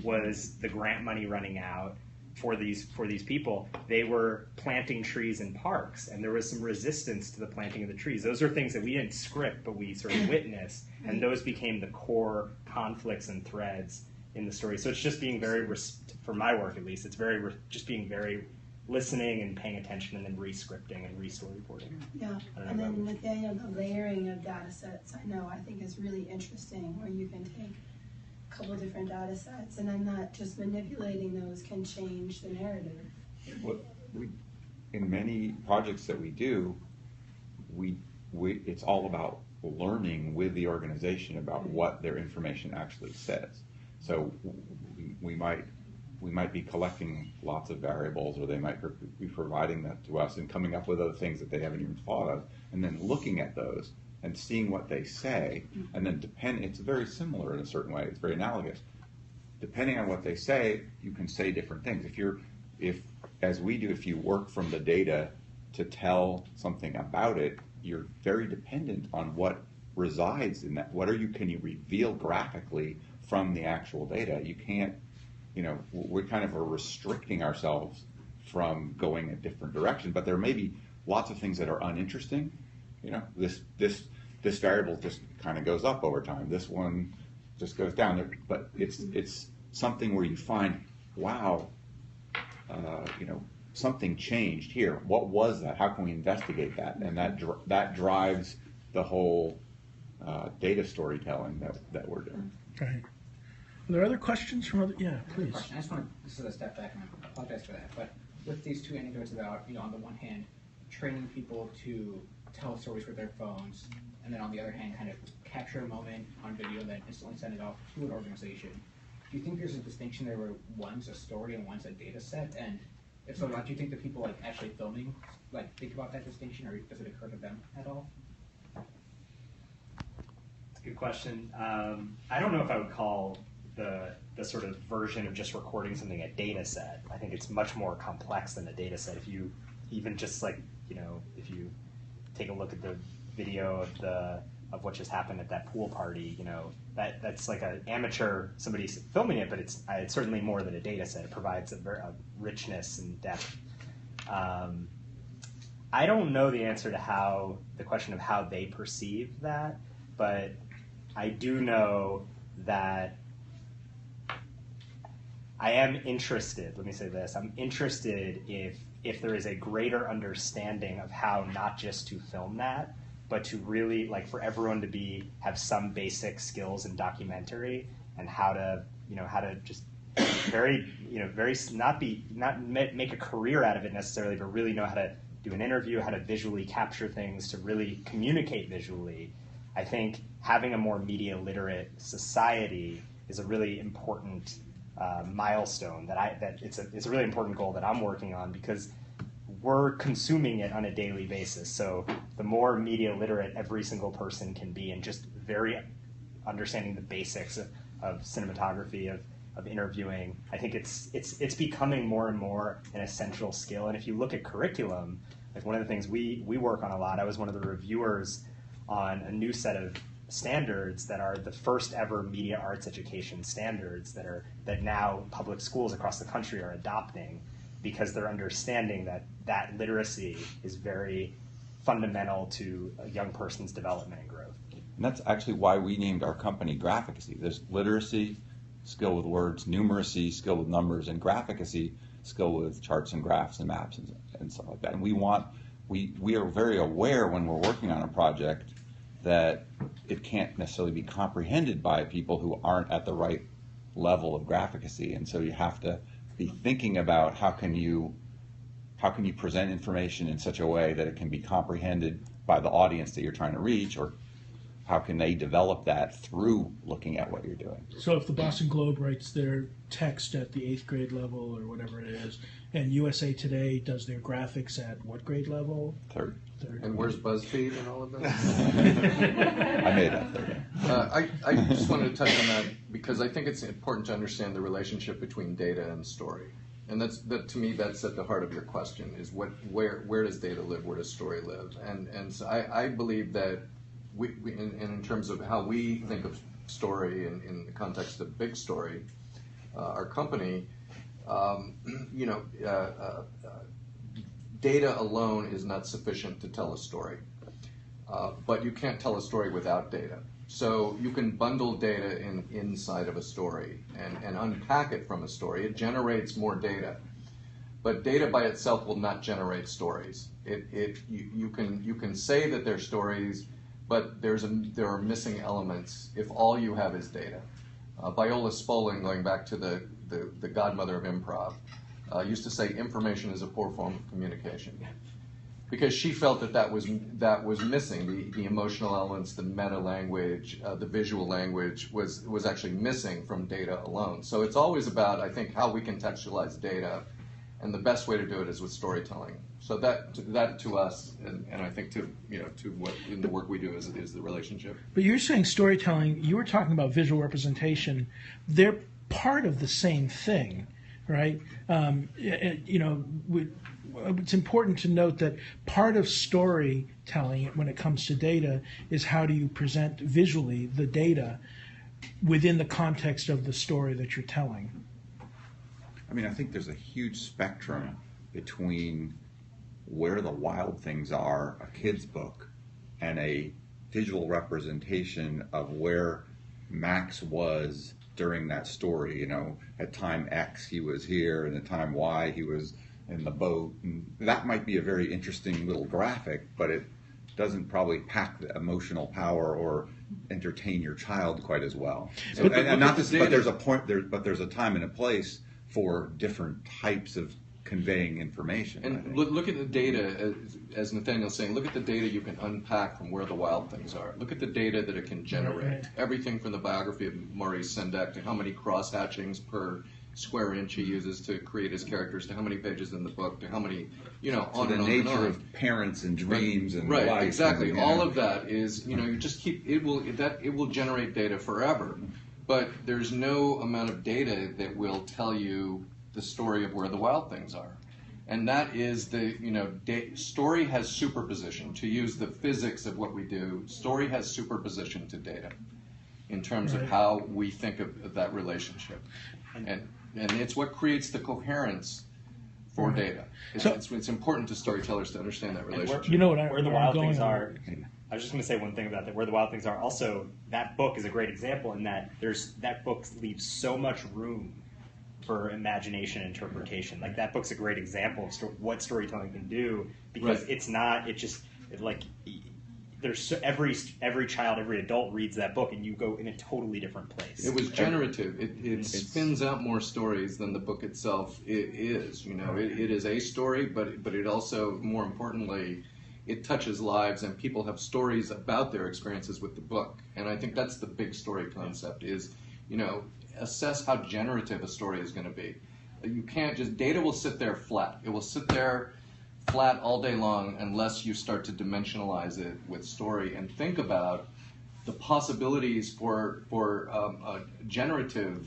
Was the grant money running out for these people? They were planting trees in parks, and there was some resistance to the planting of the trees. Those are things that we didn't script, but we sort of witnessed, and those became the core conflicts and threads in the story. So it's just being very, for my work at least, it's just being very listening and paying attention, and then re-scripting and re-storyboarding. Yeah, and then Nathaniel, the layering of data sets, I think is really interesting, where you can take a couple of different data sets, and then not just manipulating those can change the narrative. In many projects that we do, it's all about learning with the organization about what their information actually says. So we might be collecting lots of variables, or they might be providing that to us and coming up with other things that they haven't even thought of, and then looking at those and seeing what they say, and then it's very similar in a certain way, it's very analogous. Depending on what they say, you can say different things. As we do, if you work from the data to tell something about it, you're very dependent on what resides in that. Can you reveal graphically from the actual data? You can't, we kind of are restricting ourselves from going a different direction, but there may be lots of things that are uninteresting. This variable just kind of goes up over time. This one just goes down. But it's something where you find, wow, something changed here. What was that? How can we investigate that? And that drives the whole data storytelling that we're doing. Right. Are there other questions from other? Yeah, please. I just want to sort of step back, and I apologize for that. But with these two anecdotes about, on the one hand, training people to tell stories with their phones, and then on the other hand, kind of capture a moment on video and then instantly send it off to an organization. Do you think there's a distinction there where one's a story and one's a data set? And if so, do you think the people like actually filming like think about that distinction, or does it occur to them at all? Good question. I don't know if I would call the sort of version of just recording something a data set. I think it's much more complex than a data set. If you even just like, if you take a look at the video of what just happened at that pool party, that's like an amateur, somebody's filming it, but it's certainly more than a data set. It provides a richness and depth. I don't know the answer to the question of how they perceive that, but I do know that I am interested, let me say this, I'm interested if there is a greater understanding of how not just to film that, but to really, like, for everyone to have some basic skills in documentary and how to just not make a career out of it necessarily, but really know how to do an interview, how to visually capture things, to really communicate visually. I think having a more media literate society is a really important milestone it's a really important goal that I'm working on, because we're consuming it on a daily basis. So the more media literate every single person can be, and just very understanding the basics of cinematography, of interviewing, I think it's becoming more and more an essential skill. And if you look at curriculum, like one of the things we work on a lot, I was one of the reviewers on a new set of standards that are the first ever media arts education standards that now public schools across the country are adopting, because they're understanding that literacy is very fundamental to a young person's development and growth. And that's actually why we named our company Graphicacy. There's literacy, skill with words; numeracy, skill with numbers; and graphicacy, skill with charts and graphs and maps and stuff like that. And we are very aware when we're working on a project that it can't necessarily be comprehended by people who aren't at the right level of graphicacy, and so you have to be thinking about how can you present information in such a way that it can be comprehended by the audience that you're trying to reach, or how can they develop that through looking at what you're doing. So if the Boston Globe writes their text at the 8th grade level or whatever it is, and USA Today does their graphics at what grade level? Third. And where's BuzzFeed and all of this? I made that third. I just wanted to touch on that because I think it's important to understand the relationship between data and story. And that to me, that's at the heart of your question, is where does data live, where does story live? And so I believe that we in terms of how we think of story in the context of big story, our company, data alone is not sufficient to tell a story, but you can't tell a story without data. So you can bundle data inside of a story and unpack it from a story. It generates more data, but data by itself will not generate stories. You can say that they're stories, but there are missing elements if all you have is data. Viola Spolin, going back to the godmother of improv, used to say information is a poor form of communication, because she felt that was missing. The emotional elements, the meta language, the visual language was actually missing from data alone. So it's always about, I think, how we contextualize data, and the best way to do it is with storytelling. So that to us, and I think to what in the work we do is the relationship. But you're saying storytelling. You were talking about visual representation. They're part of the same thing, right? It's important to note that part of storytelling when it comes to data is how do you present visually the data within the context of the story that you're telling. I mean, I think there's a huge spectrum between where the wild things are, a kid's book, and a visual representation of where Max was during that story. At time X he was here, and at time Y he was in the boat. And that might be a very interesting little graphic, but it doesn't probably pack the emotional power or entertain your child quite as well. So, but there's a time and a place for different types of conveying information. I And think. look at the data, as Nathaniel's saying, look at the data you can unpack from where the wild things are. Look at the data that it can generate. Right. Everything from the biography of Maurice Sendak to how many cross-hatchings per square inch he uses to create his characters, to how many pages in the book, to how many, on the and on nature and on. of parents and dreams and right, life exactly. and, All of that is, you just keep it will generate data forever, but there's no amount of data that will tell you the story of where the wild things are, and that is story has superposition. To use the physics of what we do, story has superposition to data in terms of how we think of that relationship, and it's what creates the coherence for data. It's important to storytellers to understand that relationship. Where the wild things are. I was just going to say one thing about that. Where the wild things are. Also, that book is a great example in that that book leaves so much room for imagination and interpretation. Like that book's a great example of what storytelling can do, because it's not. There's every child, every adult reads that book, and you go in a totally different place. It was generative. It spins out more stories than the book itself is. It is a story, but it also, more importantly, it touches lives, and people have stories about their experiences with the book. And I think that's the big story concept: is assess how generative a story is going to be. You can't just data will sit there flat. It will sit there flat all day long unless you start to dimensionalize it with story and think about the possibilities for generative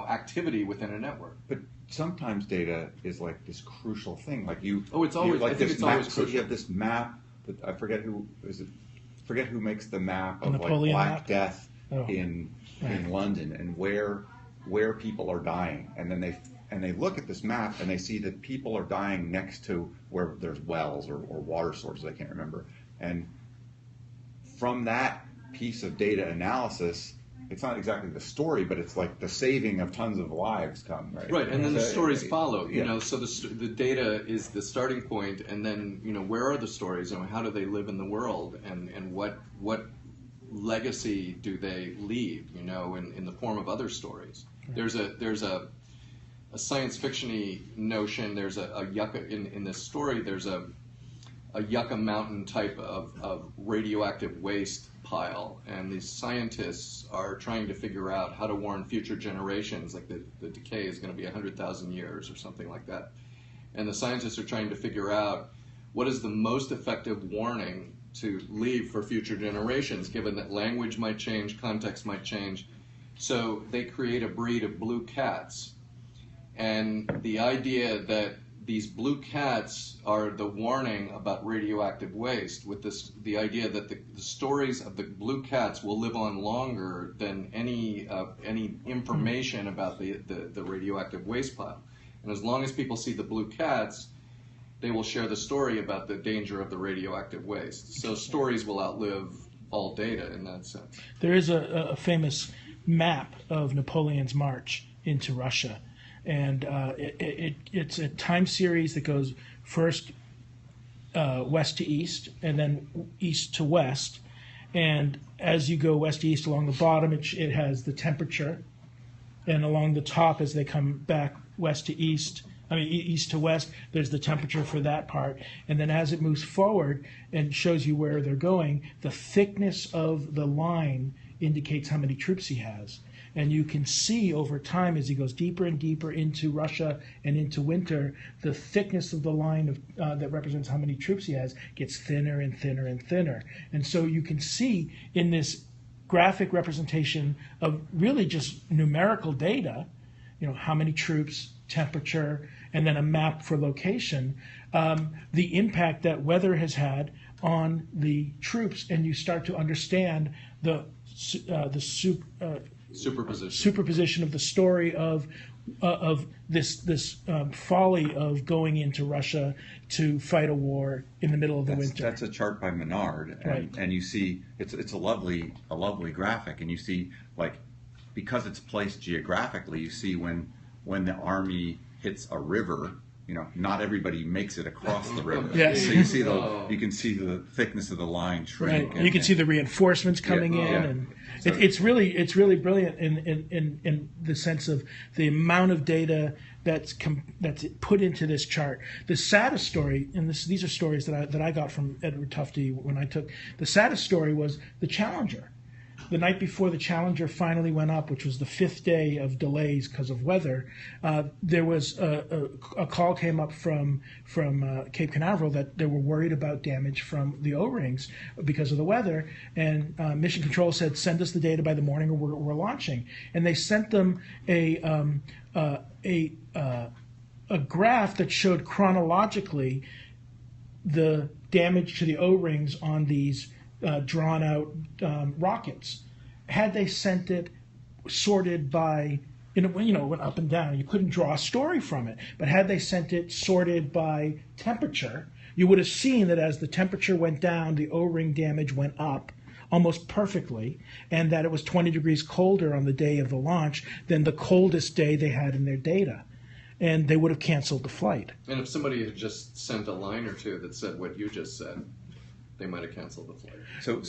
activity within a network. But sometimes data is like this crucial thing. Like you. Oh, it's always. I think it's always so crucial. you have this map. That I forget who is it. Forget who makes the map of Napoleon Black map? Death in London, and where people are dying, and then they look at this map and they see that people are dying next to where there's wells or water sources, I can't remember. And from that piece of data analysis, it's not exactly the story, but it's like the saving of tons of lives come, right? Right, and then the stories follow, so the data is the starting point, and then, where are the stories, and how do they live in the world, and what legacy do they leave, in the form of other stories. There's a science fiction-y notion. There's a yucca in this story. There's a yucca mountain type of radioactive waste pile, and these scientists are trying to figure out how to warn future generations. Like the decay is going to be 100,000 years or something like that, and the scientists are trying to figure out what is the most effective warning to leave for future generations, given that language might change, context might change. So they create a breed of blue cats. And the idea that these blue cats are the warning about radioactive waste, with the idea that the stories of the blue cats will live on longer than any information about the radioactive waste pile. And as long as people see the blue cats, they will share the story about the danger of the radioactive waste. So stories will outlive all data in that sense. There is a famous map of Napoleon's march into Russia, and it's a time series that goes first west to east and then east to west, and as you go west to east along the bottom, it has the temperature, and along the top as they come back east to west, there's the temperature for that part. And then as it moves forward and shows you where they're going, the thickness of the line indicates how many troops he has. And you can see over time, as he goes deeper and deeper into Russia and into winter, the thickness of the line that represents how many troops he has gets thinner and thinner and thinner. And so you can see in this graphic representation of really just numerical data, how many troops, temperature, and then a map for location, the impact that weather has had on the troops, and you start to understand the superposition of the story of this folly of going into Russia to fight a war in the middle of the winter. That's a chart by Menard, and you see it's a lovely graphic, and you see, like, because it's placed geographically, you see when the army hits a river, not everybody makes it across the river. Yes. So you see you can see the thickness of the line shrink. Right. And you can see the reinforcements coming in, and it's really brilliant in the sense of the amount of data that's put into this chart. The saddest story, and these are stories that I got from Edward Tufte when I took the saddest story was the Challenger. The night before the Challenger finally went up, which was the 5th day of delays because of weather, there was a call came up from Cape Canaveral that they were worried about damage from the O-rings because of the weather, and Mission Control said, send us the data by the morning or we're launching. And they sent them a graph that showed chronologically the damage to the O-rings on these drawn out rockets. Had they sent it sorted by, it went up and down. You couldn't draw a story from it. But had they sent it sorted by temperature, you would have seen that as the temperature went down, the O-ring damage went up almost perfectly, and that it was 20 degrees colder on the day of the launch than the coldest day they had in their data. And they would have canceled the flight. And if somebody had just sent a line or two that said what you just said, they might have canceled the flight. So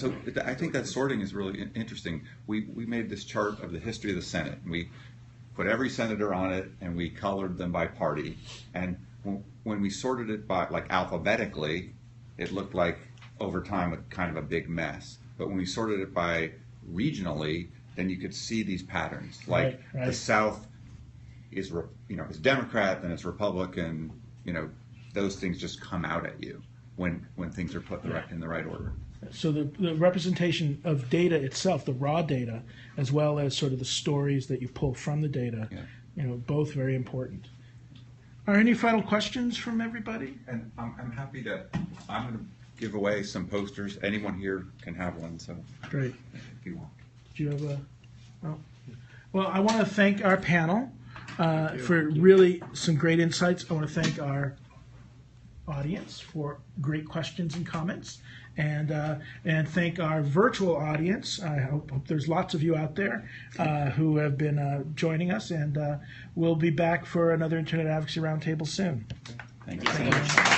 I think that sorting is really interesting. We made this chart of the history of the Senate. And we put every senator on it, and we colored them by party. And when we sorted it by alphabetically, it looked like over time kind of a big mess. But when we sorted it by regionally, then you could see these patterns. Like the South is Democrat, then it's Republican. Those things just come out at you when things are put in the right order. So the representation of data itself, the raw data, as well as sort of the stories that you pull from the data, both very important. Are any final questions from everybody? And I'm happy I'm going to give away some posters. Anyone here can have one. So great. If you want. Do you have a? Oh. Well, I want to thank our panel for really some great insights. I want to thank our audience for great questions and comments, and thank our virtual audience. I hope there's lots of you out there who have been joining us, and we'll be back for another Internet Advocacy Roundtable soon. Thank you so much.